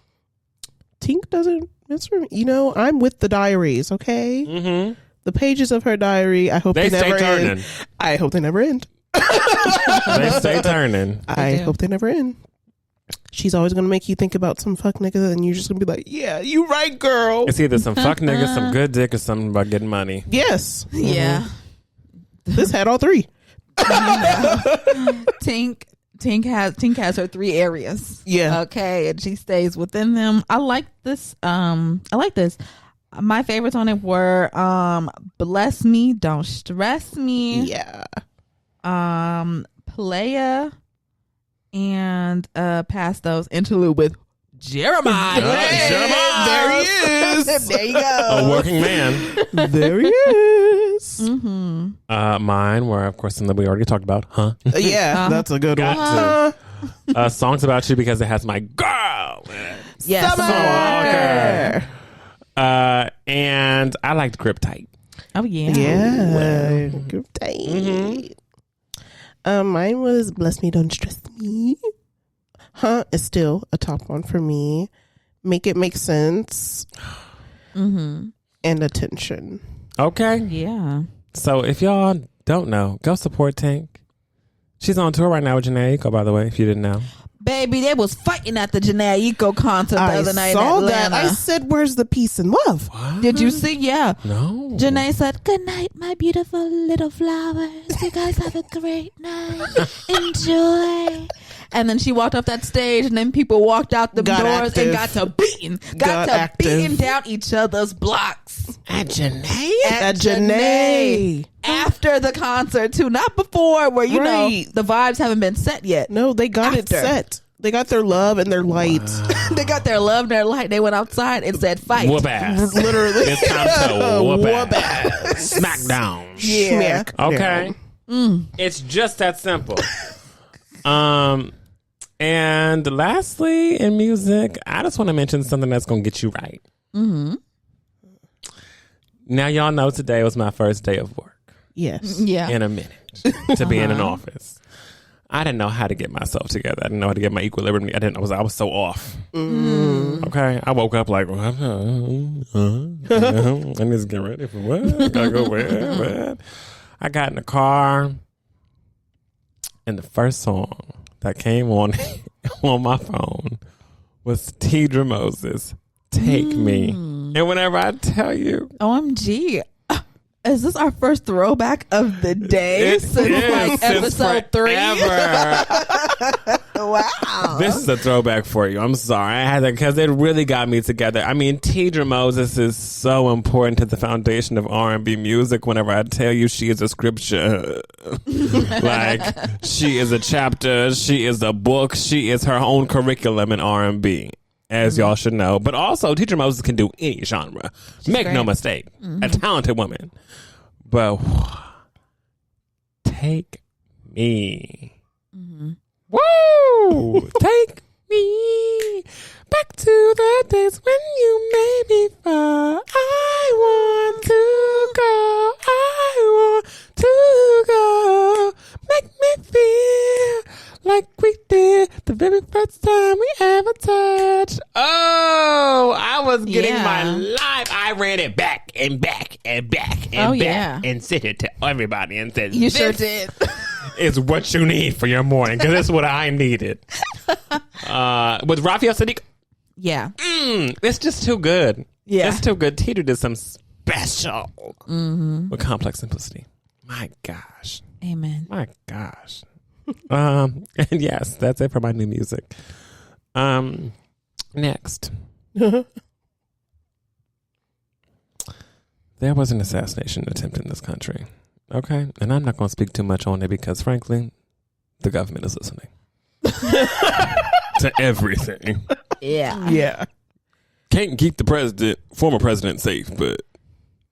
Tink doesn't. It's for me. You know, I'm with the diaries. Okay. Mm-hmm. The pages of her diary. I hope they never end. I hope they never end. They stay turning. I hope they never end. She's always going to make you think about some fuck nigga, and you're just going to be like, yeah, you right, girl. It's either some fuck nigga, some good dick, or something about getting money. Yes. Yeah. This had all three. Tink has her 3 areas. Yeah. Okay, and she stays within them. I like this. My favorites on it were Bless Me, Don't Stress Me. Yeah. Playa, and past those interlude with Jeremih. Jeremih. There he is. There you go. A working man. There he is. Mm-hmm. Mine were, of course, something that we already talked about. Yeah, that's a good one. Got to. Songs About You, because it has my girl. Yes. Summer Walker. And I liked Grip Tight. Oh, yeah. Yeah. Good day. Mine was Bless Me, Don't Stress Me. Is still a top one for me. Make It Make Sense. Mm-hmm. And Attention. Okay. Yeah. So if y'all don't know, go support Tink. She's on tour right now with Jhené Aiko, by the way, if you didn't know. Baby, they was fighting at the Jhené Aiko concert the other night in Atlanta. That. I said, where's the peace and love? What? Did you see? Yeah. No. Jhené said, good night, my beautiful little flowers. You guys have a great night. Enjoy. And then she walked off that stage, and then people walked out the doors and got to beating down each other's blocks. At Jhené? At Jhené. After the concert, too. Not before, where, you know, the vibes haven't been set yet. No, they got it set. They got their love and their light. Wow. They got their love and their light. They went outside and said, fight. Whoop ass. Literally. It's time to whoop ass. Smackdown. Yeah. Okay. It's just that simple. And lastly, in music, I just want to mention something that's going to get you right. Mm-hmm. Now, y'all know today was my first day of work. Yes. Yeah. In a minute to be in an office. I didn't know how to get myself together. I didn't know how to get my equilibrium. I was so off. Okay. I woke up like, I need to get ready for what? I gotta go where? I got in the car, and the first song that came on my phone was Teedra Moses, Take Me. And whenever I tell you, OMG, is this our first throwback of the day since episode 3? Wow. This is a throwback for you. I'm sorry. I had that because it really got me together. I mean, Teedra Moses is so important to the foundation of R&B music. Whenever I tell you she is a scripture, like she is a chapter, she is a book, she is her own curriculum in R&B. As y'all should know. But also, Teedra Moses can do any genre. Make no mistake. A talented woman. But Take Me. Woo! Take me back to the days when you made me fall. I want to go. I want to go. Make me feel like we did the very first time we ever touched. Oh, I was getting my life. I ran it back and back and back and back and sent it to everybody and said, "You sure did." Is what you need for your morning, because that's what I needed. With Raphael Sadiq, it's just too good. Yeah, it's too good. Teedra did some special with Complex Simplicity. My gosh, amen. My gosh. And yes, that's it for my new music. Next. There was an assassination attempt in this country. Okay. And I'm not going to speak too much on it because, frankly, the government is listening to everything. Yeah. Yeah. Can't keep the former president safe, but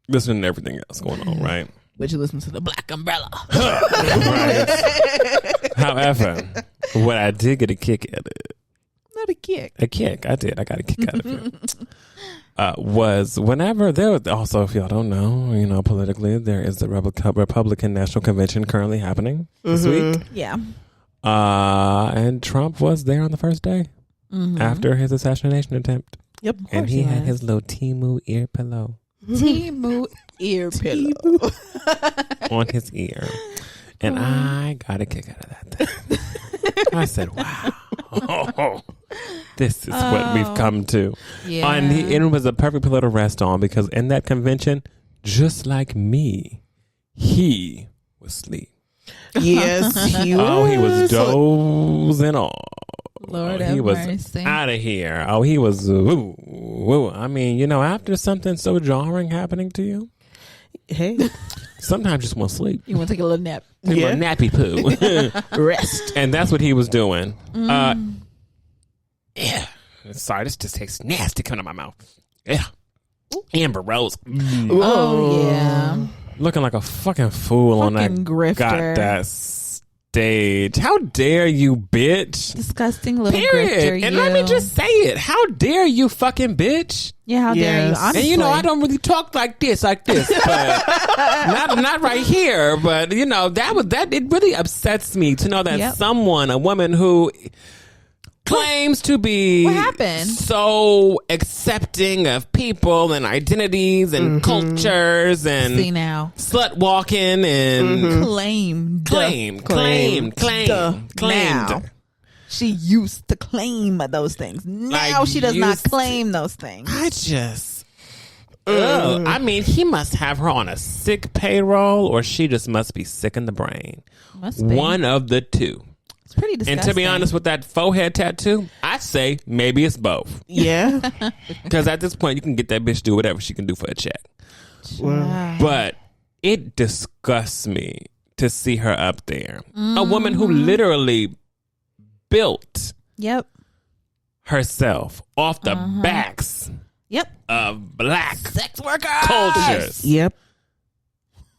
listening to everything else going on, right? But you listen to the Black Umbrella. Right. However, what I did get a kick at it. Not a kick. A kick. I did. I got a kick out of it. Was whenever there was also, if y'all don't know, politically, there is the Republican National Convention currently happening this week. Yeah. And Trump was there on the first day after his assassination attempt. Yep. And he had his little Timu ear pillow. Timu ear pillow on his ear. And I got a kick out of that thing. I said, wow. This is what we've come to. Yeah. And it was a perfect pillow to rest on because in that convention, just like me, he was asleep. Yes, he was. Oh, he was dozing off. Lord he have was mercy. out of here. Oh, he was woo, woo. I mean, after something so jarring happening to you, Hey, sometimes you just want to sleep. You want to take a little nap. Take a little nappy poo. rest. And that's what he was doing. Yeah. Sorry, this just tastes nasty coming out my mouth. Yeah. Amber Rose. Oh, yeah. Looking like a fucking fool on that grifter. got that stage. How dare you, bitch? Disgusting little Period. grifter. And let me just say it. How dare you, fucking bitch? Yeah, how dare you? Yes. Honestly. And I don't really talk like this, but not right here. But that it really upsets me to know that a woman who claims to be What happened? so accepting of people and identities and cultures and See now. slut walking and claimed. Now. She used to claim those things. Now she does not claim those things. I just I mean, he must have her on a sick payroll or she just must be sick in the brain. Must be. One of the two. It's pretty disgusting. And to be honest, with that forehead tattoo, I'd say maybe it's both. Yeah. Because at this point, you can get that bitch to do whatever she can do for a check. Wow. But it disgusts me to see her up there. A woman who literally built herself off the backs of black sex workers, cultures. Yep.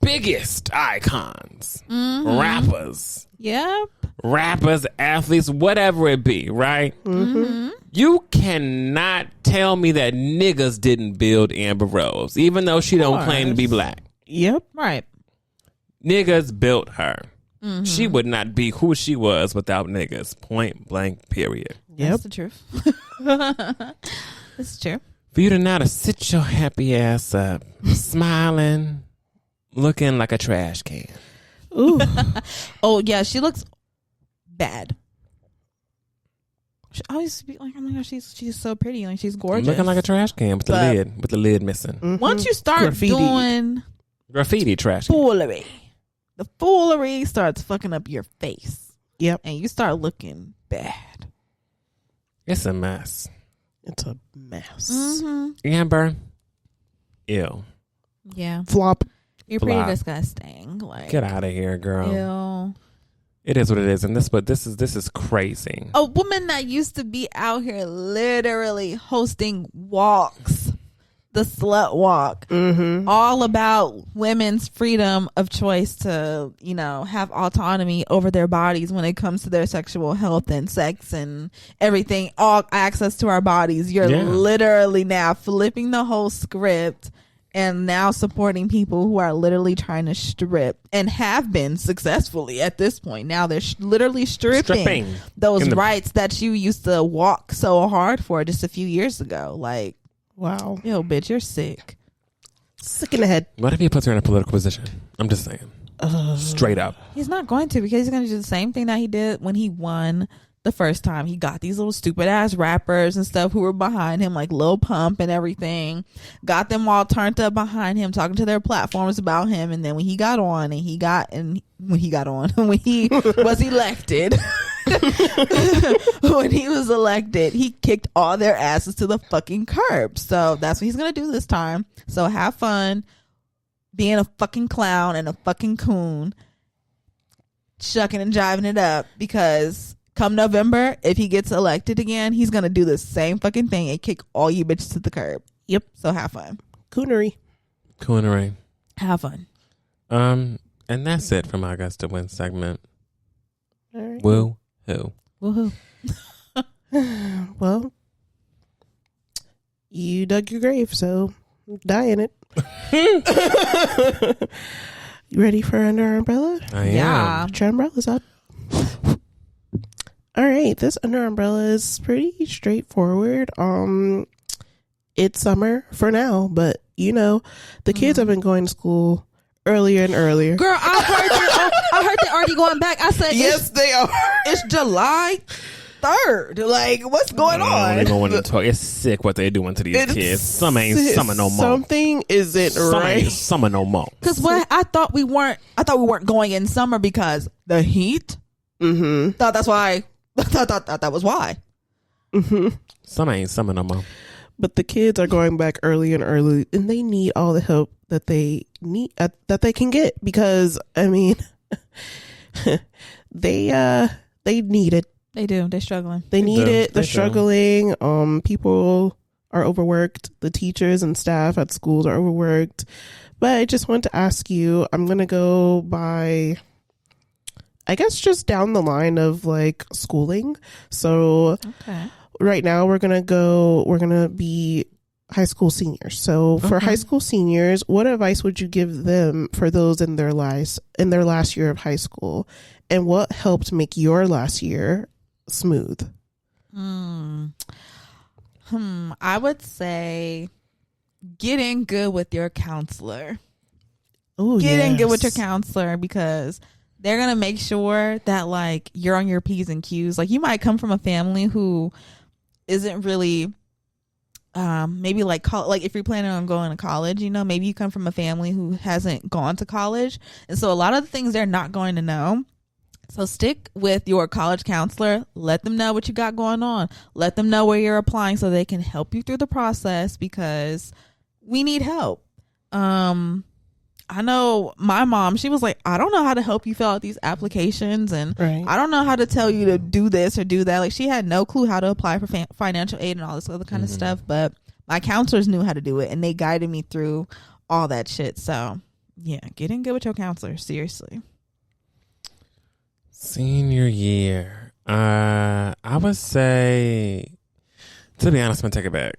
Biggest icons, rappers. Yep. Rappers, athletes, whatever it be, right? You cannot tell me that niggas didn't build Amber Rose, even though she don't claim to be black. Yep. Right. Niggas built her. She would not be who she was without niggas. Point blank, period. Yep. That's the truth. That's true. For you to now to sit your happy ass up, smiling, looking like a trash can. Ooh. Oh, yeah. She looks bad. She always be like, oh my gosh, she's so pretty. Like, she's gorgeous. Looking like a trash can with the lid missing. Once you start doing graffiti trash can. foolery, the foolery starts fucking up your face. Yep. And you start looking bad. It's a mess. It's a mess. Amber, ew. Yeah. Flop. You're pretty Flop. disgusting. Like, Get out of here, girl. ew. It is what it is, and this is crazy. A woman that used to be out here literally hosting walks, the slut walk, all about women's freedom of choice to, have autonomy over their bodies when it comes to their sexual health and sex and everything, all access to our bodies. You're literally now flipping the whole script and now supporting people who are literally trying to strip and have been successfully at this point. Now they're literally stripping those rights that you used to walk so hard for just a few years ago. Like, wow. Yo, bitch, you're sick. Sick in the head. What if he puts her in a political position? I'm just saying. Straight up. He's not going to, because he's going to do the same thing that he did when he won the first time. He got these little stupid ass rappers and stuff who were behind him, like Lil Pump and everything. Got them all turned up behind him, talking to their platforms about him. And then when he got on when he was elected, when he was elected, he kicked all their asses to the fucking curb. So that's what he's going to do this time. So have fun being a fucking clown and a fucking coon, shucking and jiving it up, because come November, if he gets elected again, he's going to do the same fucking thing and kick all you bitches to the curb. Yep. So have fun. Coonery. Have fun. And that's it from our Guest to Win segment. All right. Woo-hoo. Woohoo. Well, you dug your grave, so die in it. You ready for Under Our Umbrella? I am. Yeah. Put your umbrellas up. All right, this Under Umbrella is pretty straightforward. It's summer for now, but you know, the kids have been going to school earlier and earlier. Girl, I heard they're already going back. I said, Yes, they are. it's July 3rd. Like, what's going I don't even on? want to talk. It's sick what they're doing to these kids. Some ain't summer no more. Something isn't Some right. ain't summer no more. Because what I thought we weren't going in summer because the heat. Mm-hmm. Thought that's why. Thought that was why. Mm-hmm. Some ain't summer no more. But the kids are going back early and early, and they need all the help that they need, that they can get, because I mean, they need it. They do. They're struggling. They need do. it. They're They do. struggling. People are overworked. The teachers and staff at schools are overworked. But I just want to ask you, I'm going to go by, I guess, just down the line of like schooling. So Okay. right now we're going to be high school seniors. So for Okay. high school seniors, what advice would you give them for those in their last year of high school? And what helped make your last year smooth? I would say getting good with your counselor. Oh, Getting good with your counselor, because they're going to make sure that like you're on your P's and Q's. Like, you might come from a family who isn't really maybe like if you're planning on going to college, you know, maybe you come from a family who hasn't gone to college, and so a lot of the things they're not going to know. So stick with your college counselor. Let them know what you got going on. Let them know where you're applying so they can help you through the process, because we need help. I know my mom, she was like, I don't know how to help you fill out these applications, and Right. I don't know how to tell you to do this or do that. Like, she had no clue how to apply for financial aid and all this other kind of stuff, but my counselors knew how to do it, and they guided me through all that shit. So yeah, getting good with your counselor, seriously. Senior year. I would say, to be honest, I'm going to take it back.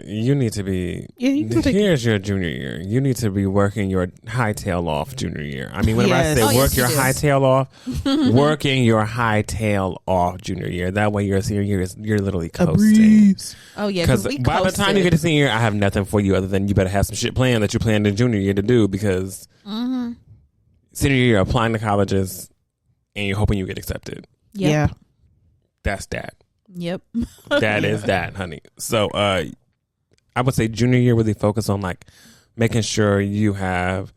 You need to be, here's your junior year. You need to be working your hightail off junior year. I mean, whenever I say work your hightail off, working your hightail off junior year. That way your senior year you're literally coasting. Oh yeah, Because by the time you get to senior year, I have nothing for you other than you better have some shit planned that you planned in junior year to do, because senior year you're applying to colleges and you're hoping you get accepted. Yep. Yeah. That's that. Yep. That is that, honey. So I would say junior year really focus on like making sure you have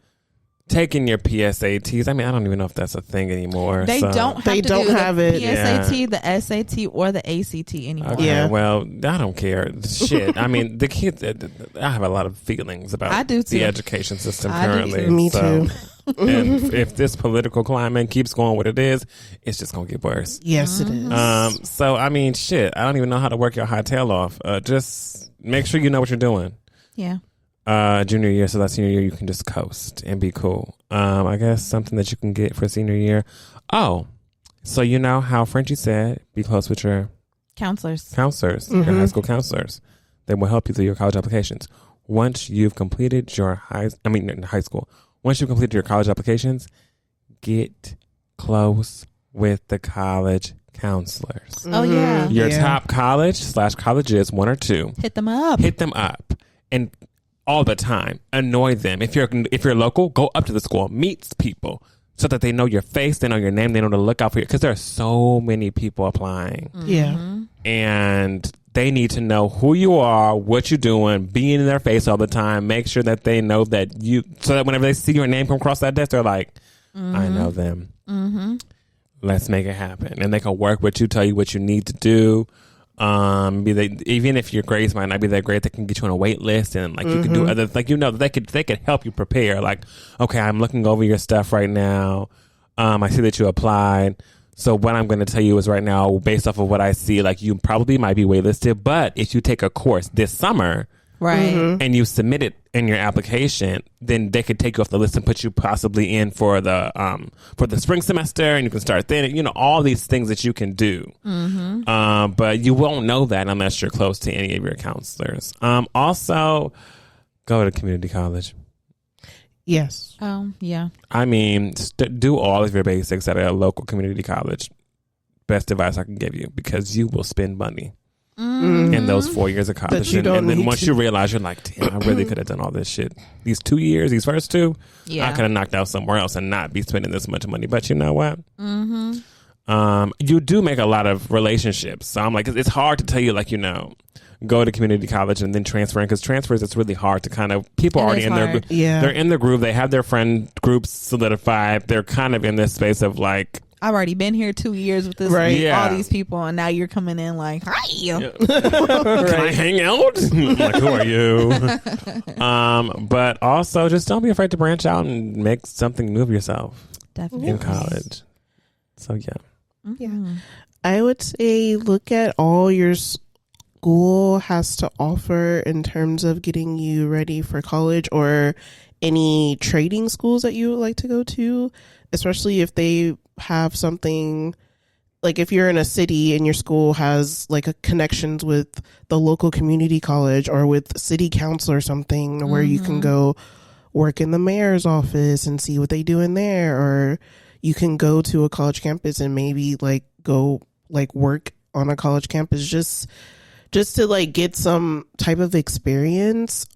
taken your PSATs. I mean, I don't even know if that's a thing anymore. They don't have They to don't do have the it. PSAT, the SAT, or the ACT anymore. Okay, Yeah. well, I don't care. Shit. I mean, the kids, I have a lot of feelings about I do too. the education system I do currently. too. Me So, too. And if this political climate keeps going what it is, it's just going to get worse. Yes, it is. So, I mean, shit, I don't even know how to work your high tail off. Just make sure you know what you're doing. Yeah. Junior year, so that senior year you can just coast and be cool. I guess something that you can get for senior year. Oh, so you know how Frenchie said, be close with your Counselors. your high school counselors. They will help you through your college applications. Once you've completed your high school, once you've completed your college applications, get close with the college counselors. Oh yeah. Your top college/colleges, one or two. Hit them up. Hit them up, and all the time annoy them. If you're local, go up to the school, meet people, so that they know your face, they know your name, they know to look out for you, because there are so many people applying. Yeah. And they need to know who you are, what you're doing, be in their face all the time. Make sure that they know that you, so that whenever they see your name come across that desk, they're like, I know them. let's make it happen. And they can work with you, tell you what you need to do. Even if your grades might not be that great, they can get you on a wait list, and like you can do other, like, they could help you prepare. Like, okay, I'm looking over your stuff right now. I see that you applied. So what I'm going to tell you is right now, based off of what I see, like, you probably might be waitlisted, but if you take a course this summer, right, and you submit it in your application, then they could take you off the list and put you possibly in for the spring semester, and you can start then. You know, all these things that you can do, but you won't know that unless you're close to any of your counselors. Also, go to community college. Yes. Yeah. I mean, do all of your basics at a local community college. Best advice I can give you, because you will spend money in those 4 years of college. And then once you realize, you're like, damn, I really could have done all this shit. These 2 years, these first two, I could have knocked out somewhere else and not be spending this much money. But you know what? You do make a lot of relationships. So I'm like, it's hard to tell you, like, you know, go to community college and then transfer in, because transfers, it's really hard to kind of, people are already in their, they're in the groove. They have their friend groups solidified. They're kind of in this space of like, I've already been here 2 years with this, all these people, and now you're coming in like, hi. Can I hang out? Like, who are you? But also, just don't be afraid to branch out and make something new of yourself. Definitely. In college. So Yeah. I would say look at all your school has to offer in terms of getting you ready for college, or any trading schools that you would like to go to, especially if they have something, like if you're in a city and your school has like a connections with the local community college or with city council or something, where you can go work in the mayor's office and see what they do in there, or you can go to a college campus and maybe like go like work on a college campus just to like get some type of experience.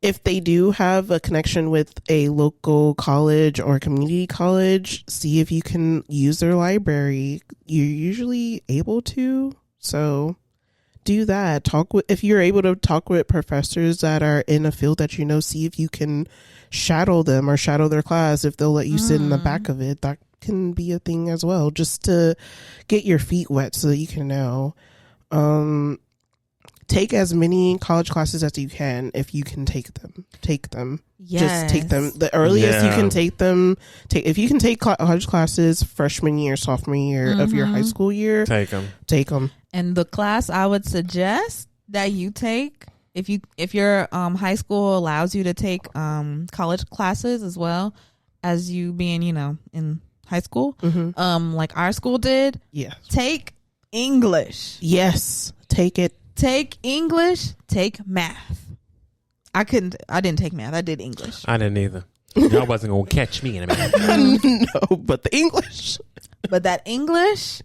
If they do have a connection with a local college or community college, see if you can use their library. You're usually able to, so do that. If you're able to talk with professors that are in a field that you know, see if you can shadow them or shadow their class. If they'll let you sit in the back of it, that can be a thing as well, just to get your feet wet so that you can know. Take as many college classes as you can. If you can take them. Yes. Just take them the earliest you can take them. If you can take college classes freshman year, sophomore year of your high school year, take them. And the class I would suggest that you take, if your high school allows you to take college classes as well as you being, you know, in high school, like our school did, take English. Yes, take it. Take English, take math. I didn't take math. I did English. I didn't either. Y'all wasn't going to catch me in a minute. No, but the English. But that English,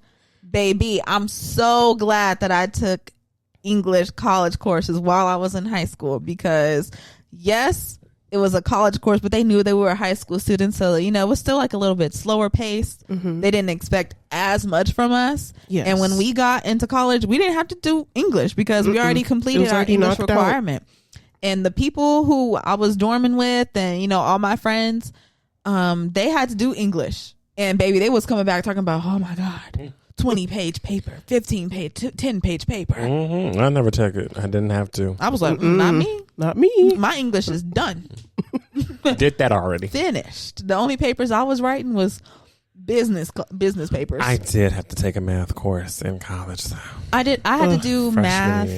baby, I'm so glad that I took English college courses while I was in high school, because yes, it was a college course, but they knew they were high school students. So, you know, it was still like a little bit slower paced. They didn't expect as much from us. Yes. And when we got into college, we didn't have to do English because we already completed our English requirement. And the people who I was dorming with and, you know, all my friends, they had to do English. And baby, they was coming back talking about, oh my God, 20-page paper, 15-page, 10-page paper. I never took it. I didn't have to. I was like, not me. Not me. My English is done. Did that already. Finished. The only papers I was writing was business papers. I did have to take a math course in college, though. I had to do math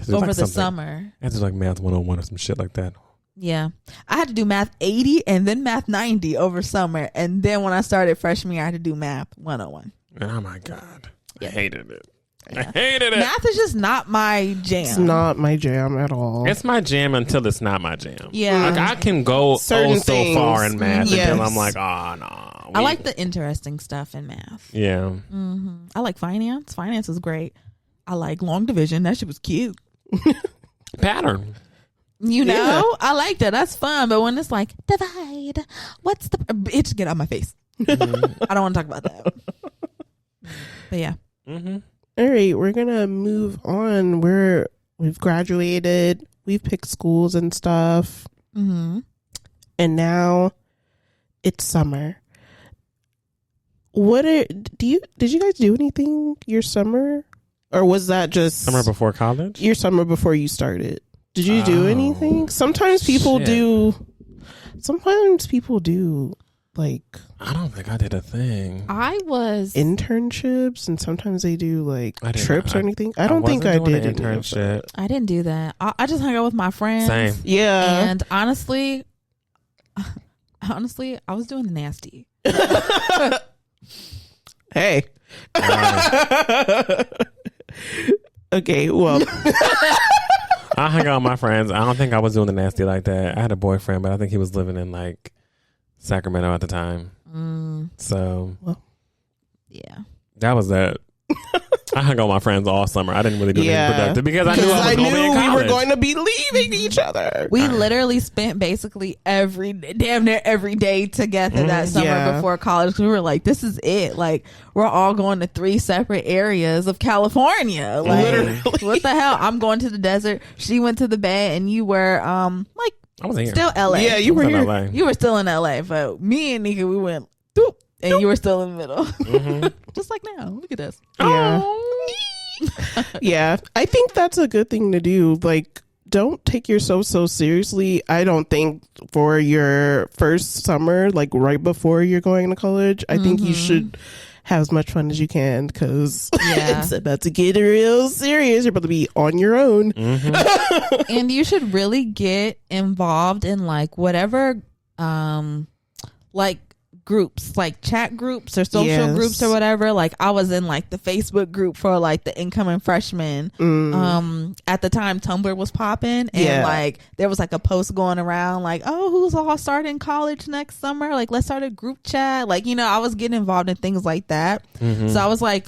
over the summer. I had to do like math 101 or some shit like that. Yeah. I had to do math 80 and then math 90 over summer. And then when I started freshman year, I had to do math 101. Oh my God. Yeah. I hated it. Yeah. I hated it. Math is just not my jam. It's not my jam at all. It's my jam until it's not my jam. Yeah. Like I can go so far in math until I'm like, oh no. I like the interesting stuff in math. Yeah. I like finance. Finance is great. I like long division. That shit was cute. Pattern. You know? I like that. That's fun. But when it's like, divide, what's the... Bitch, get out of my face. I don't want to talk about that. But yeah. All right, we're gonna move on. We've graduated, we've picked schools and stuff, and now it's summer. did you guys do anything your summer, or was that just Summer before college? your summer before you started? Did you do anything? Sometimes people do. Sometimes people do like I don't think I did a thing. I was internships, and sometimes they do like I didn't- trips or anything. I don't think wasn't I doing did an any of that. internship. I didn't do that. I just hung out with my friends. Same. Yeah. And honestly, I was doing the nasty. Hey. Okay, well, I hung out with my friends. I don't think I was doing the nasty like that. I had a boyfriend, but I think he was living in like Sacramento at the time. So Yeah. that was that. I hung out with my friends all summer. I didn't really do anything productive because I knew I was going to be in we were college. going to be leaving each other. We literally spent basically damn near every day together that summer before college. We were like, this is it. Like, we're all going to 3 separate areas of California. Like, Literally. what the hell? I'm going to the desert. She went to the Bay, and you were like I was here. still LA. Yeah, you I were was in here. LA. You were still in LA, but me and Nika, we went doop, and you were still in the middle. Just like now. Look at us. Yeah. Yeah. I think that's a good thing to do. Like, don't take yourself so seriously. I don't think for your first summer, like right before you're going to college, I think you should have as much fun as you can, because it's about to get real serious. You're about to be on your own. And you should really get involved in like whatever like groups, like chat groups or social groups or whatever. Like, I was in like the Facebook group for like the incoming freshmen. At the time Tumblr was popping, and like there was like a post going around like, oh, who's all starting college next summer, like let's start a group chat. Like, you know, I was getting involved in things like that. So I was like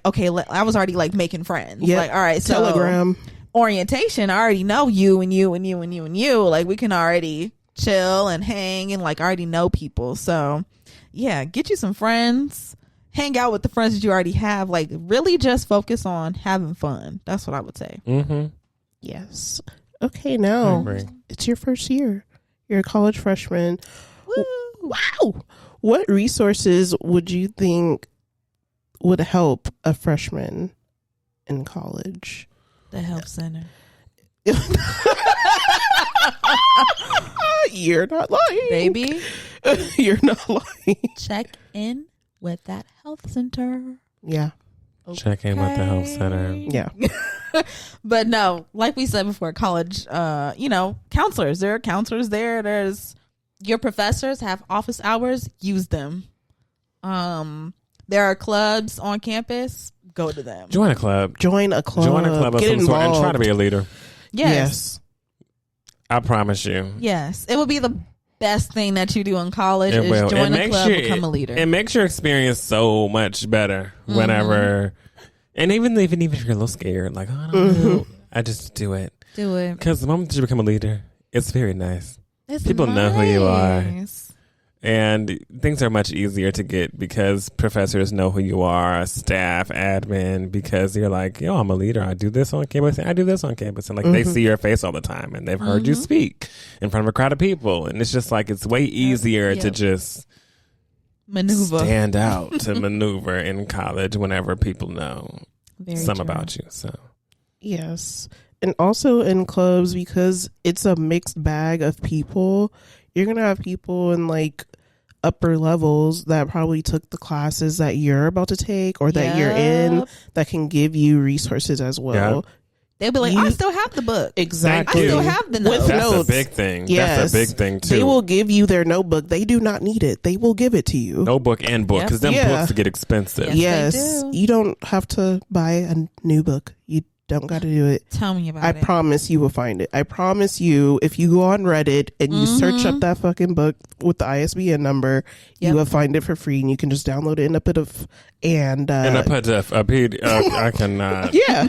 okay, I was already like making friends. Like, all right, so Telegram orientation, I already know you and you and you and you and you. Like, we can already chill and hang and like already know people. So yeah, get you some friends, hang out with the friends that you already have. Like, really just focus on having fun. That's what I would say. Yes. Okay, now it's your first year. You're a college freshman. Woo. Wow. What resources would you think would help a freshman in college? The help center. You're not lying, Baby, you're not lying. check in with that health center. Yeah. Check in with the health center. Yeah. But no, like we said before, college, you know, counselors. There are counselors there. There's your professors have office hours. Use them. There are clubs on campus. Go to them. Join a club. Join a club. Join a club of Get some sort and involved. try to be a leader. Yes. I promise you. Yes. It will be the best thing that you do in college It is will. join It a club, makes become a leader. It makes your experience so much better whenever, and even if you're a little scared, like, oh, I don't know, I just do it. Do it. Because the moment that you become a leader, it's very nice. It's People know who you are. nice. And things are much easier to get because professors know who you are, staff, admin, because you're like, yo, I'm a leader. I do this on campus and I do this on campus. And like they see your face all the time and they've heard you speak in front of a crowd of people. And it's just like, it's way easier to just maneuver. stand out to maneuver in college whenever people know Very some true. about you. So Yes. And also in clubs, because it's a mixed bag of people, you're going to have people in like upper levels that probably took the classes that you're about to take or that you're in that can give you resources as well. They'll be like, I still have the book. Exactly. I still have the notes. With that's notes. a big thing. Yes. That's a big thing too. They will give you their notebook. They do not need it. They will give it to you. Notebook and book because them Yeah. books get expensive. Yes. Yes. they do. You don't have to buy a new book. You don't got to do it. Tell me about I it. promise you will find it. I promise you, if you go on Reddit and you search up that fucking book with the ISBN number, you will find it for free, and you can just download it in a PDF. And I put I cannot. yeah,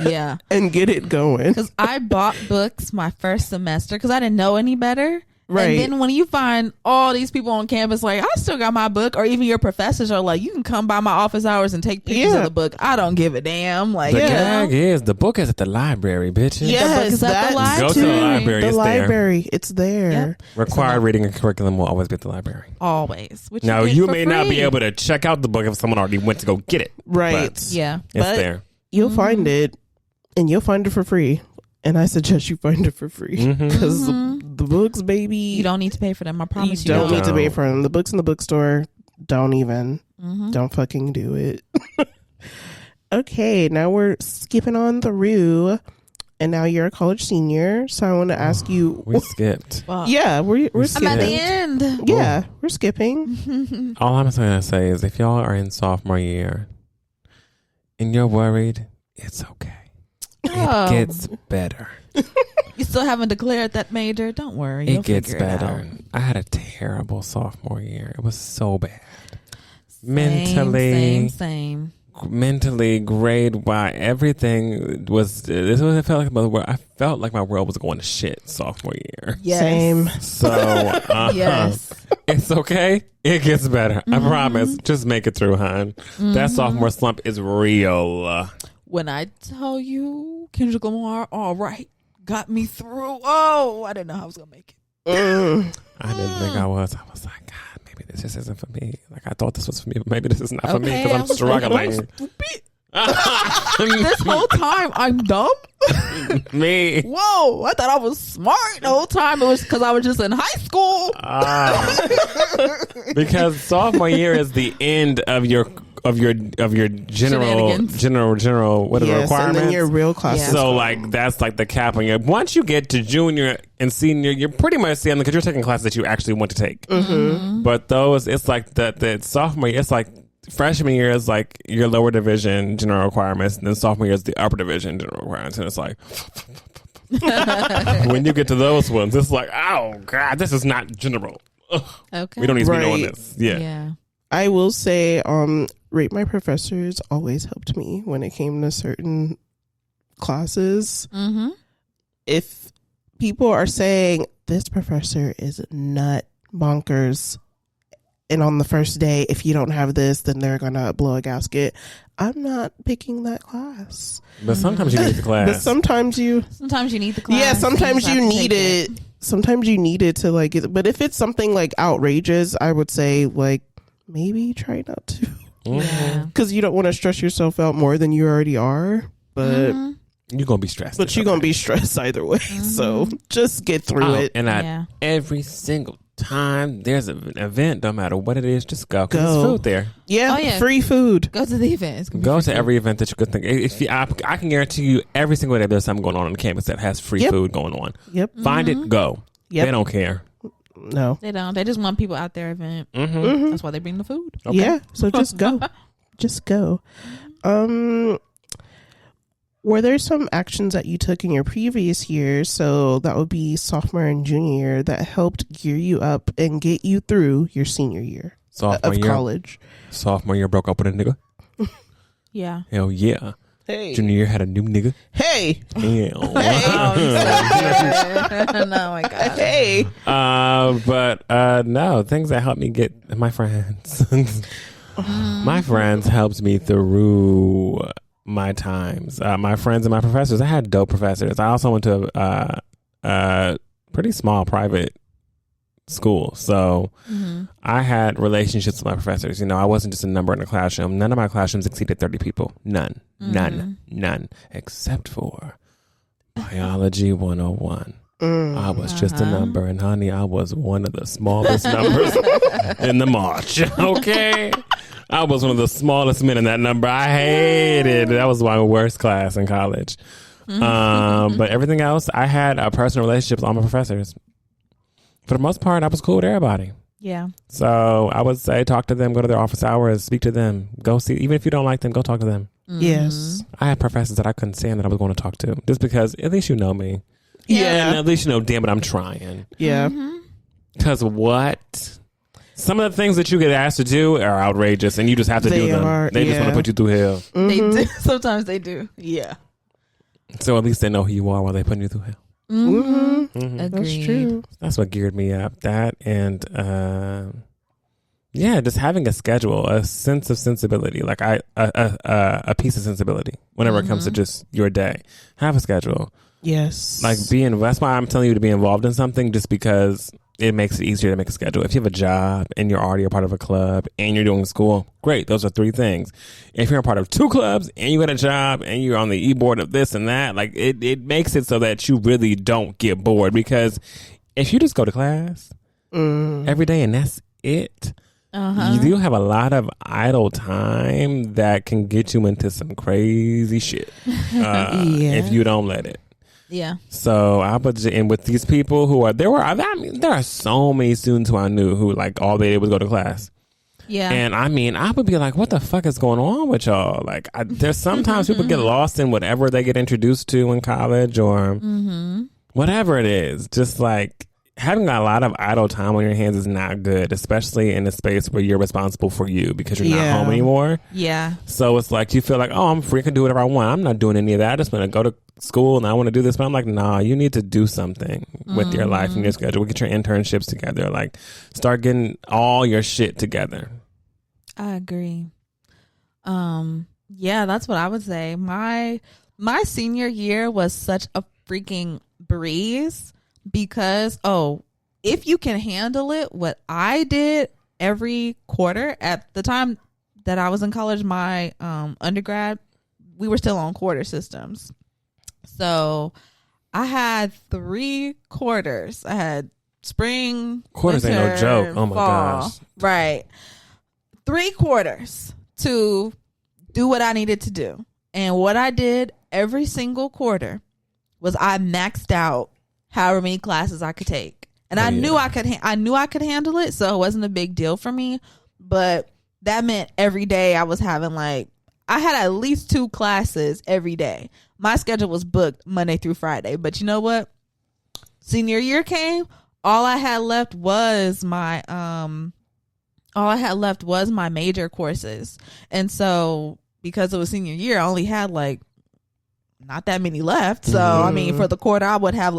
Yeah. and get it going. Because I bought books my first semester because I didn't know any better. Right. And then when you find all these people on campus, like, I still got my book, or even your professors are like, you can come by my office hours and take pictures of the book. I don't give a damn. Like, The gag is the book is at the library, bitches. Yes, the book is at the library. Go to the library. The It's library. It's there. Yep. Required reading and curriculum will always be at the library. Always. Which Now, get you for may not be free. able to check out the book if someone already went to go get it. Right. But Yeah. it's But there. You'll find it, and you'll find it for free. And I suggest you find it for free because the books, baby, You don't need to pay for them. I promise you you. don't need to don't. pay for them. The books in the bookstore, don't even. Don't fucking do it. Okay, now we're skipping on through, and now you're a college senior. So I want to ask you. We skipped. Fuck. Yeah, we're I'm skipping. at the end. Yeah, we're skipping. All I'm going to say is if y'all are in sophomore year and you're worried, it's okay. Oh. It gets better. You still haven't declared that major? Don't worry. It You'll gets figure it better. out. I had a terrible sophomore year. It was so bad. Same. Mentally, grade wise, everything was. This was. I felt like I felt like my world was going to shit sophomore year. Yes. Same. So Yes. it's okay. It gets better. I promise. Just make it through, hon. That sophomore slump is real. When I tell you Kendrick Lamar, all right, got me through. Oh, I didn't know how I was gonna make it. I didn't think I was. I was like, God, maybe this just isn't for me. Like I thought this was for me, but maybe this is not for me Okay, because I I'm was like, struggling. This whole time I'm dumb. Me. Whoa, I thought I was smart the whole time. It was because I was just in high school. Because sophomore year is the end of your general what are the Yes, requirements? and then your real classes. Yeah. So like that's like the cap on you. Once you get to junior and senior, you're pretty much seeing because you're taking classes that you actually want to take. But those, it's like the sophomore year. It's like freshman year is like your lower division general requirements, and then sophomore year is the upper division general requirements, and it's like. When you get to those ones, it's like, oh God, this is not general. Ugh. Okay. We don't need to be Right. knowing this. Yeah. Yeah. I will say, rate my professors always helped me when it came to certain classes. Mm-hmm. If people are saying this professor is nut bonkers, and on the first day, if you don't have this, then they're gonna blow a gasket. I'm not picking that class. But sometimes you need the class. But sometimes you, Sometimes you need the class. yeah, sometimes just have you to need take it. Sometimes you need it to like it. But if it's something like outrageous, I would say like maybe try not to. Yeah. Because you don't want to stress yourself out more than you already are. But You're going to be stressed. but you're going to be stressed either way. So just get through it. And Yeah. every single time there's an event, no matter what it is, just go. 'Cause Go. there's food there. Yeah, Oh, yeah. free food. Go to the event. It's gonna be Go free to every event that you could think. If you, I can guarantee you every single day there's something going on the campus that has free Yep. food going on. Yep. Find it, go. Yep. They don't care. No. They don't. They just want people out their event. Mm-hmm. That's why they bring the food. Okay. Yeah. So just go. Just go. Were there some actions that you took in your previous year, so that would be sophomore and junior year, that helped gear you up and get you through your senior year Sophomore of year, college? sophomore year broke up with a nigga. Yeah. Hell yeah. Hey. Junior year had a new nigga. Hey. Hell. No, my God. Hey. But no, things that helped me get my friends. My friends helped me through my times. My friends and my professors. I had dope professors. I also went to a pretty small private school, so I had relationships with my professors. You know, I wasn't just a number in a classroom. None of my classrooms exceeded 30 people. None, except for biology 101. I was just a number, and honey, I was one of the smallest numbers in the march. Okay, I was one of the smallest men in that number. I hated it. That was my worst class in college. But everything else, I had personal relationships with all my professors. For the most part, I was cool with everybody. Yeah. So I would say talk to them, go to their office hours, speak to them, go see. Even if you don't like them, go talk to them. Yes. I had professors that I couldn't stand that I was going to talk to, just because at least you know me. Yeah. And at least you know, damn it, I'm trying. Yeah. Because what? Some of the things that you get asked to do are outrageous, and you just have to They do them. are, They just want yeah. to put you through hell. They do. Sometimes they do. Yeah. So at least they know who you are while they're putting you through hell. Agreed. That's true. That's what geared me up. That and just having a schedule, a sense of sensibility, like a piece of sensibility whenever it comes to just your day. Have a schedule. Yes. Like that's why I'm telling you to be involved in something, just because it makes it easier to make a schedule. If you have a job and you're already a part of a club and you're doing school, great. Those are 3 things. If you're a part of 2 clubs and you got a job and you're on the e-board of this and that, like it makes it so that you really don't get bored, because if you just go to class every day and that's it, you do have a lot of idle time that can get you into some crazy shit if you don't let it. Yeah. So I was in with these people who are there are so many students who I knew who like all they did was go to class. Yeah. And I would be like, what the fuck is going on with y'all? Like there's sometimes people get lost in whatever they get introduced to in college or whatever it is. Just like having a lot of idle time on your hands is not good, especially in a space where you're responsible for you because you're not home anymore. Yeah. So it's like you feel like, oh, I'm free, I can do whatever I want. I'm not doing any of that. I just want to go to school and I want to do this. But I'm like, nah, you need to do something with your life and your schedule. Get your internships together. Like start getting all your shit together. I agree. Yeah, that's what I would say. My senior year was such a freaking breeze. Because, if you can handle it, what I did every quarter at the time that I was in college, my undergrad, we were still on quarter systems. So I had 3 quarters. I had spring, quarters winter, ain't no joke. Oh my fall. gosh. Right. 3 quarters to do what I needed to do. And what I did every single quarter was I maxed out however many classes I could take. And I knew I could handle it, so it wasn't a big deal for me. But that meant every day I was having I had at least 2 classes every day. My schedule was booked Monday through Friday. But you know what? Senior year came, all I had left was my major courses. And so because it was senior year, I only had not that many left. So I mean, for the quarter I would have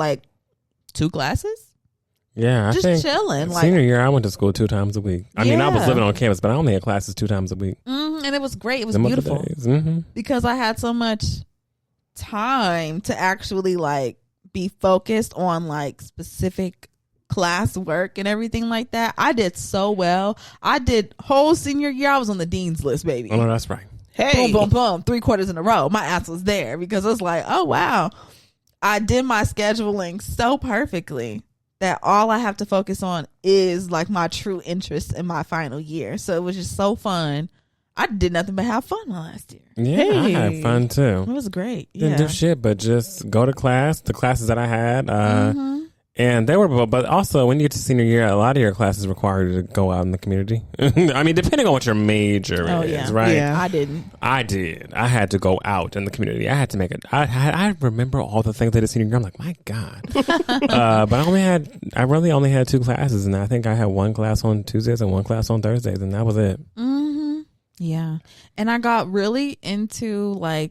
2 classes. Yeah, just I think chilling. Senior year, I went to school 2 times a week. I mean, I was living on campus, but I only had classes 2 times a week. And it was great. It was beautiful because I had so much time to actually be focused on specific class work and everything like that. I did so well. I did whole senior year. I was on the dean's list, baby. Oh no, that's right. Hey, boom, boom, boom. 3 quarters in a row. My ass was there because it's oh wow. I did my scheduling so perfectly that all I have to focus on is my true interest in my final year. So it was just so fun. I did nothing but have fun last year. Yeah, I had fun too. It was great. Didn't do shit, but just go to class. The classes that I had, and they were. But also, when you get to senior year, a lot of your classes require you to go out in the community. I mean, depending on what your major is, right? Yeah, I didn't. I did. I had to go out in the community. I had to make it. I remember all the things I did senior year. I'm like, my God. But I really only had 2 classes, and I think I had 1 class on Tuesdays and 1 class on Thursdays, and that was it. Yeah, and I got really into Wesley,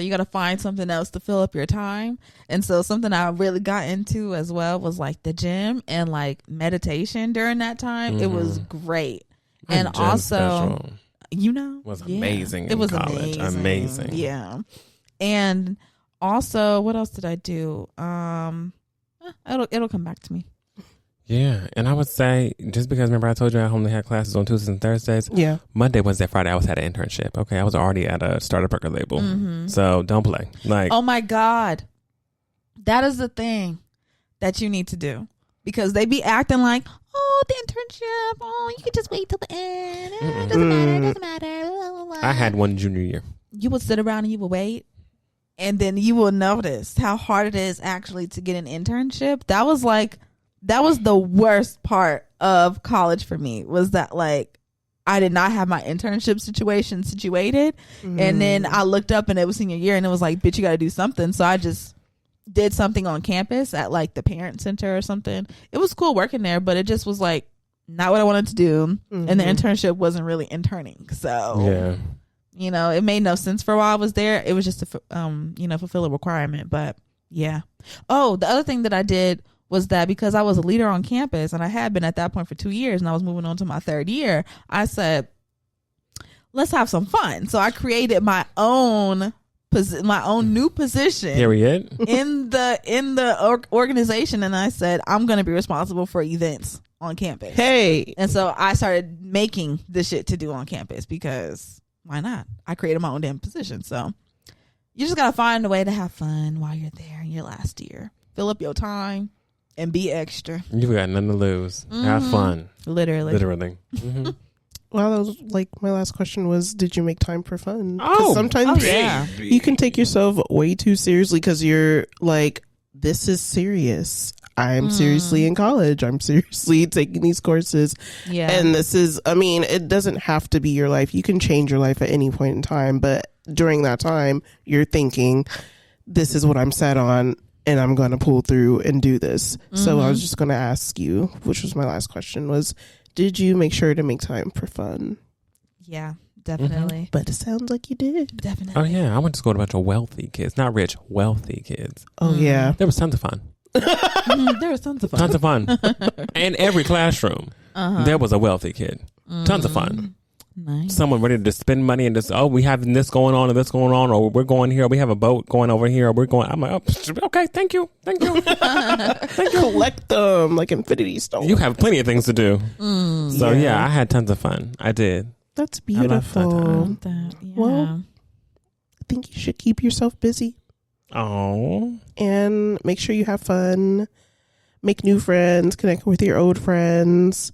you got to find something else to fill up your time. And so something I really got into as well was the gym and meditation during that time. It was great. My and gym also, was amazing. It was college. Amazing. Yeah. And also, what else did I do? It'll come back to me. Yeah, and I would say, just because remember I told you I only had classes on Tuesdays and Thursdays. Yeah. Monday, Wednesday, Friday, I was at an internship. Okay, I was already at a startup record label. So don't play. Oh my God, that is the thing that you need to do, because they be acting oh, the internship. Oh, you can just wait till the end. It doesn't matter. Blah, blah, blah. I had one junior year. You would sit around and you would wait, and then you will notice how hard it is actually to get an internship. That was the worst part of college for me, was that I did not have my internship situation situated. And then I looked up and it was senior year and it was bitch, you got to do something. So I just did something on campus at the parent center or something. It was cool working there, but it just was not what I wanted to do. And the internship wasn't really interning. So You know, it made no sense for a while I was there. It was just to, fulfill a requirement. But yeah. Oh, the other thing that I did was that because I was a leader on campus and I had been at that point for 2 years and I was moving on to my third year, I said, let's have some fun. So I created my own new position. Period. in the organization, and I said I'm going to be responsible for events on campus. Hey. And so I started making the shit to do on campus because why not? I created my own damn position. So you just got to find a way to have fun while you're there in your last year. Fill up your time and be extra. You've got nothing to lose. Have fun. Literally. Mm-hmm. Well, that was like my last question was, did you make time for fun? 'Cause Oh, sometimes yeah. you can take yourself way too seriously because you're like, this is serious. I'm seriously in college. I'm seriously taking these courses. Yeah. And this is, I mean, it doesn't have to be your life. You can change your life at any point in time. But during that time, you're thinking, this is what I'm set on and I'm going to pull through and do this. So I was just going to ask you, which was my last question, was, did you make sure to make time for fun? Yeah, definitely. But it sounds like you did. Definitely. Oh yeah, I went to school with a bunch of wealthy kids, not rich, wealthy kids. Oh, yeah. There was tons of fun. There was tons of fun. Tons of fun. In every classroom, there was a wealthy kid. Tons of fun. Nice. Someone ready to spend money and just, we have this going on and this going on, or we're going here, we have a boat going over here, or we're going. I'm like, okay, thank you. Collect them like Infinity Stones. You have plenty of things to do. So yeah, I had tons of fun. I did. That's I love that beautiful. That, yeah. Well, I think you should keep yourself busy Oh, and make sure you have fun, make new friends, connect with your old friends,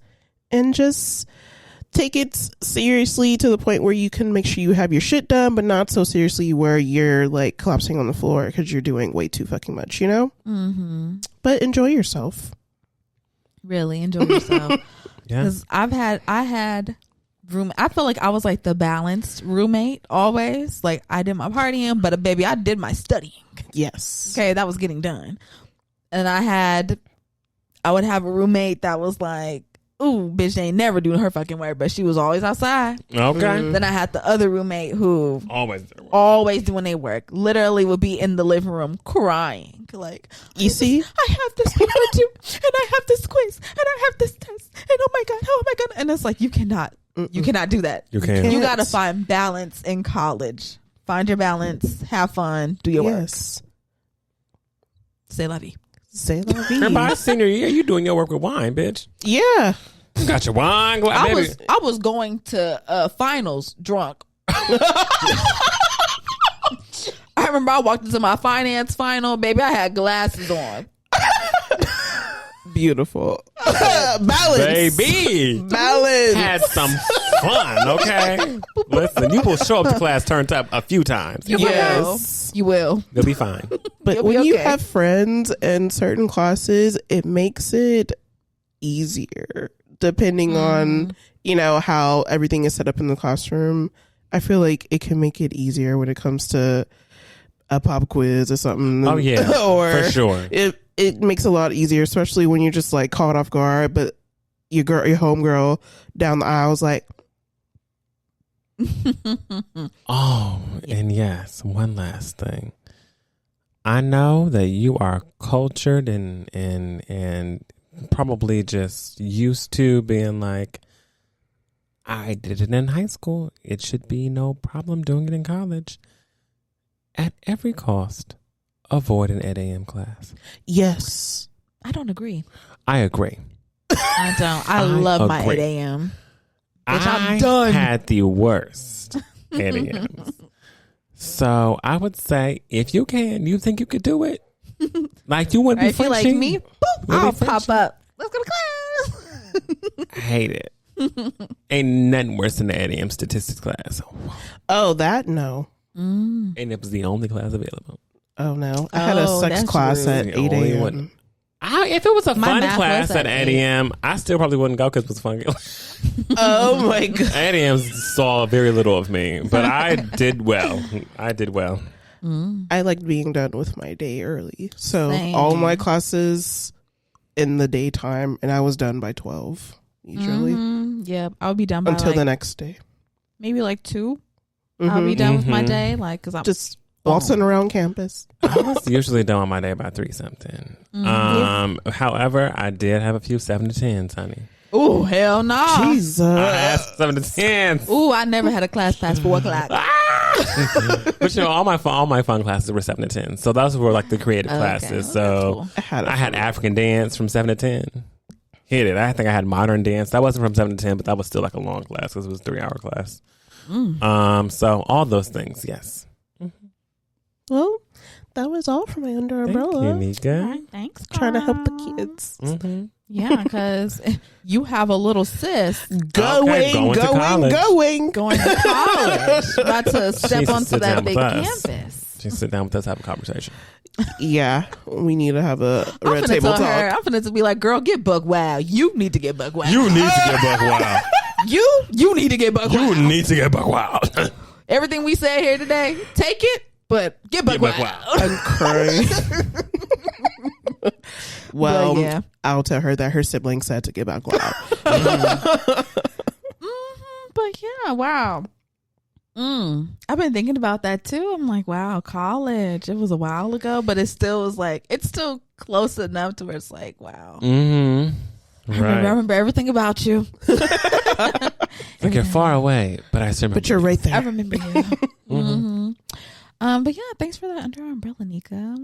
and just take it seriously to the point where you can make sure you have your shit done, but not so seriously where you're like collapsing on the floor because you're doing way too fucking much, you know? But enjoy yourself. Really enjoy yourself. yeah. Because I had room. I feel like I was like the balanced roommate always. Like I did my partying, but baby, I did my studying. Yes. Okay, that was getting done. And I would have a roommate that was like, ooh, bitch ain't never doing her fucking work, but she was always outside. Okay. Then I had the other roommate who Always. doing their work. Literally would be in the living room crying. Like, You see? I have this paper due, and I have this quiz, and I have this test, and oh my god. And it's like, you cannot do that. You can't. You gotta find balance in college. Find your balance, have fun, do your work. Yes. Say la vie. Say la vie. And by senior year, you doing your work with wine, bitch. Yeah. You got your wine glass, baby. I was going to finals drunk. I remember I walked into my finance final, baby. I had glasses on. Beautiful. Balance. Baby. Balance. Had some fun, okay? Listen, you will show up to class turned up a few times. Yes. You will. You'll be fine. But You'll be when you okay. have friends in certain classes, it makes it easier depending on, you know, how everything is set up in the classroom. I feel like it can make it easier when it comes to a pop quiz or something. Oh, yeah. Or for sure. It makes it a lot easier, especially when you're just like caught off guard, but your homegirl down the aisle is like, Oh, and yes, one last thing. I know that you are cultured and probably just used to being like, I did it in high school. It should be no problem doing it in college. At every cost, avoid an 8 a.m. class. yes. I don't agree. I agree. I don't. I love my agree. 8 a.m. I'm done. Had the worst 8 a.m.s. So I would say, if you can, you think you could do it? Like you wouldn't be If you like Frenching? me, boop, I'll pop up. Let's go to class. I hate it. Ain't nothing worse than the 8 a.m. statistics class. Oh, that no. And it was the only class available. Oh no. I had a sex that's class rude. at The 8 only a.m. one. If it was a My fun math class was at at 8 a.m., I still probably wouldn't go because it was fun. Oh my god. 8 a.m. saw very little of me, but I did well. I did well. I liked being done with my day early. So Same. all my classes in the daytime, and I was done by 12 usually Yeah, I'll be done by until like, the next day. maybe like 2. I'll be done with my day. Like, cause I'm just waltzing around campus. I was usually done with my day by 3 something. However, I did have a few 7 to 10s, honey. Oh, hell no. Jesus. I had 7 to 10s. Ooh, I never had a class past 4 o'clock. But you know, all my fun classes were 7 to 10. So those were like the creative classes. So cool. I had African dance from 7 to 10. Hit it. I think I had modern dance. That wasn't from 7 to 10, but that was still like a long class because it was a 3-hour class. So all those things, yes. Well, that was all for my under umbrella. Thank you, Nika. All right, thanks. Trying to help the girl. kids. Yeah, because you have a little sis Going to college. going to college, about to step She's onto sit that down big with us. campus. Just sit down with us, have a conversation. Yeah, we need to have a red I'm table finna tell her, talk. I'm finna be like, girl, get buck wild. You need to get buck wild. You need to get buck wild. You need to get buck You wild. need to get buck wild. Everything we said here today, take it, but get buck wild. I'm crying. Well, But yeah. I'll tell her that her sibling said to get back wild. But yeah, wow. I've been thinking about that too. I'm like, wow, college. It was a while ago, but it still was like, it's still close enough to where it's like, wow. Right. I remember everything about you. Like you're far away, but I still remember. But you're right there. I remember you. But yeah, thanks for that under our umbrella, Nika.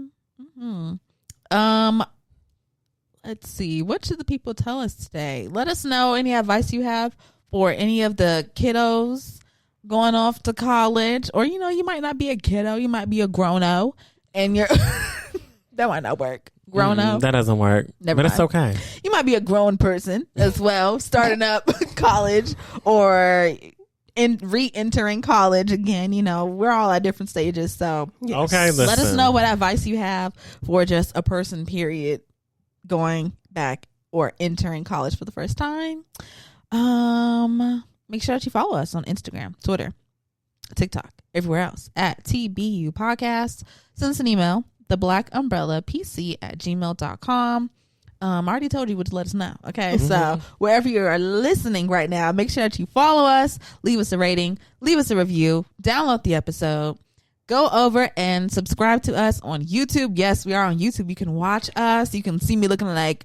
Let's see. What should the people tell us today? Let us know any advice you have for any of the kiddos going off to college, or you might not be a kiddo, you might be a grown-o, and you're that might not work. Grown-o, that doesn't work. Never but it's mind. okay. You might be a grown person as well, starting up college or re-entering college again. We're all at different stages, so Okay, listen. let us know what advice you have for just a person, period, going back or entering college for the first time. Make sure that you follow us on Instagram, Twitter, TikTok, everywhere else at TBU Podcast. Send us an email, theblackUmbrellaPC@gmail.com. I already told you what to let us know. Okay. So wherever you are listening right now, make sure that you follow us, leave us a rating, leave us a review, download the episode, go over and subscribe to us on YouTube. Yes, we are on YouTube. You can watch us. You can see me looking like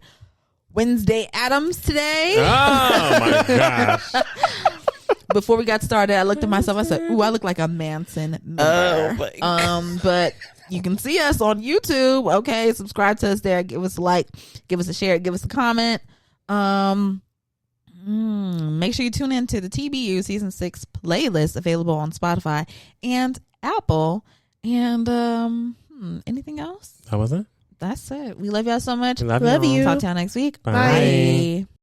Wednesday Addams today. Oh my gosh. Before we got started, I looked at myself. I said, "Ooh, I look like a Manson member." But you can see us on YouTube. Okay, subscribe to us there. Give us a like, give us a share, give us a comment. Make sure you tune in to the TBU Season 6 playlist available on Spotify and Apple. And anything else? How was it? That's it. We love y'all so much. Love you. Talk to y'all next week. Bye. Bye.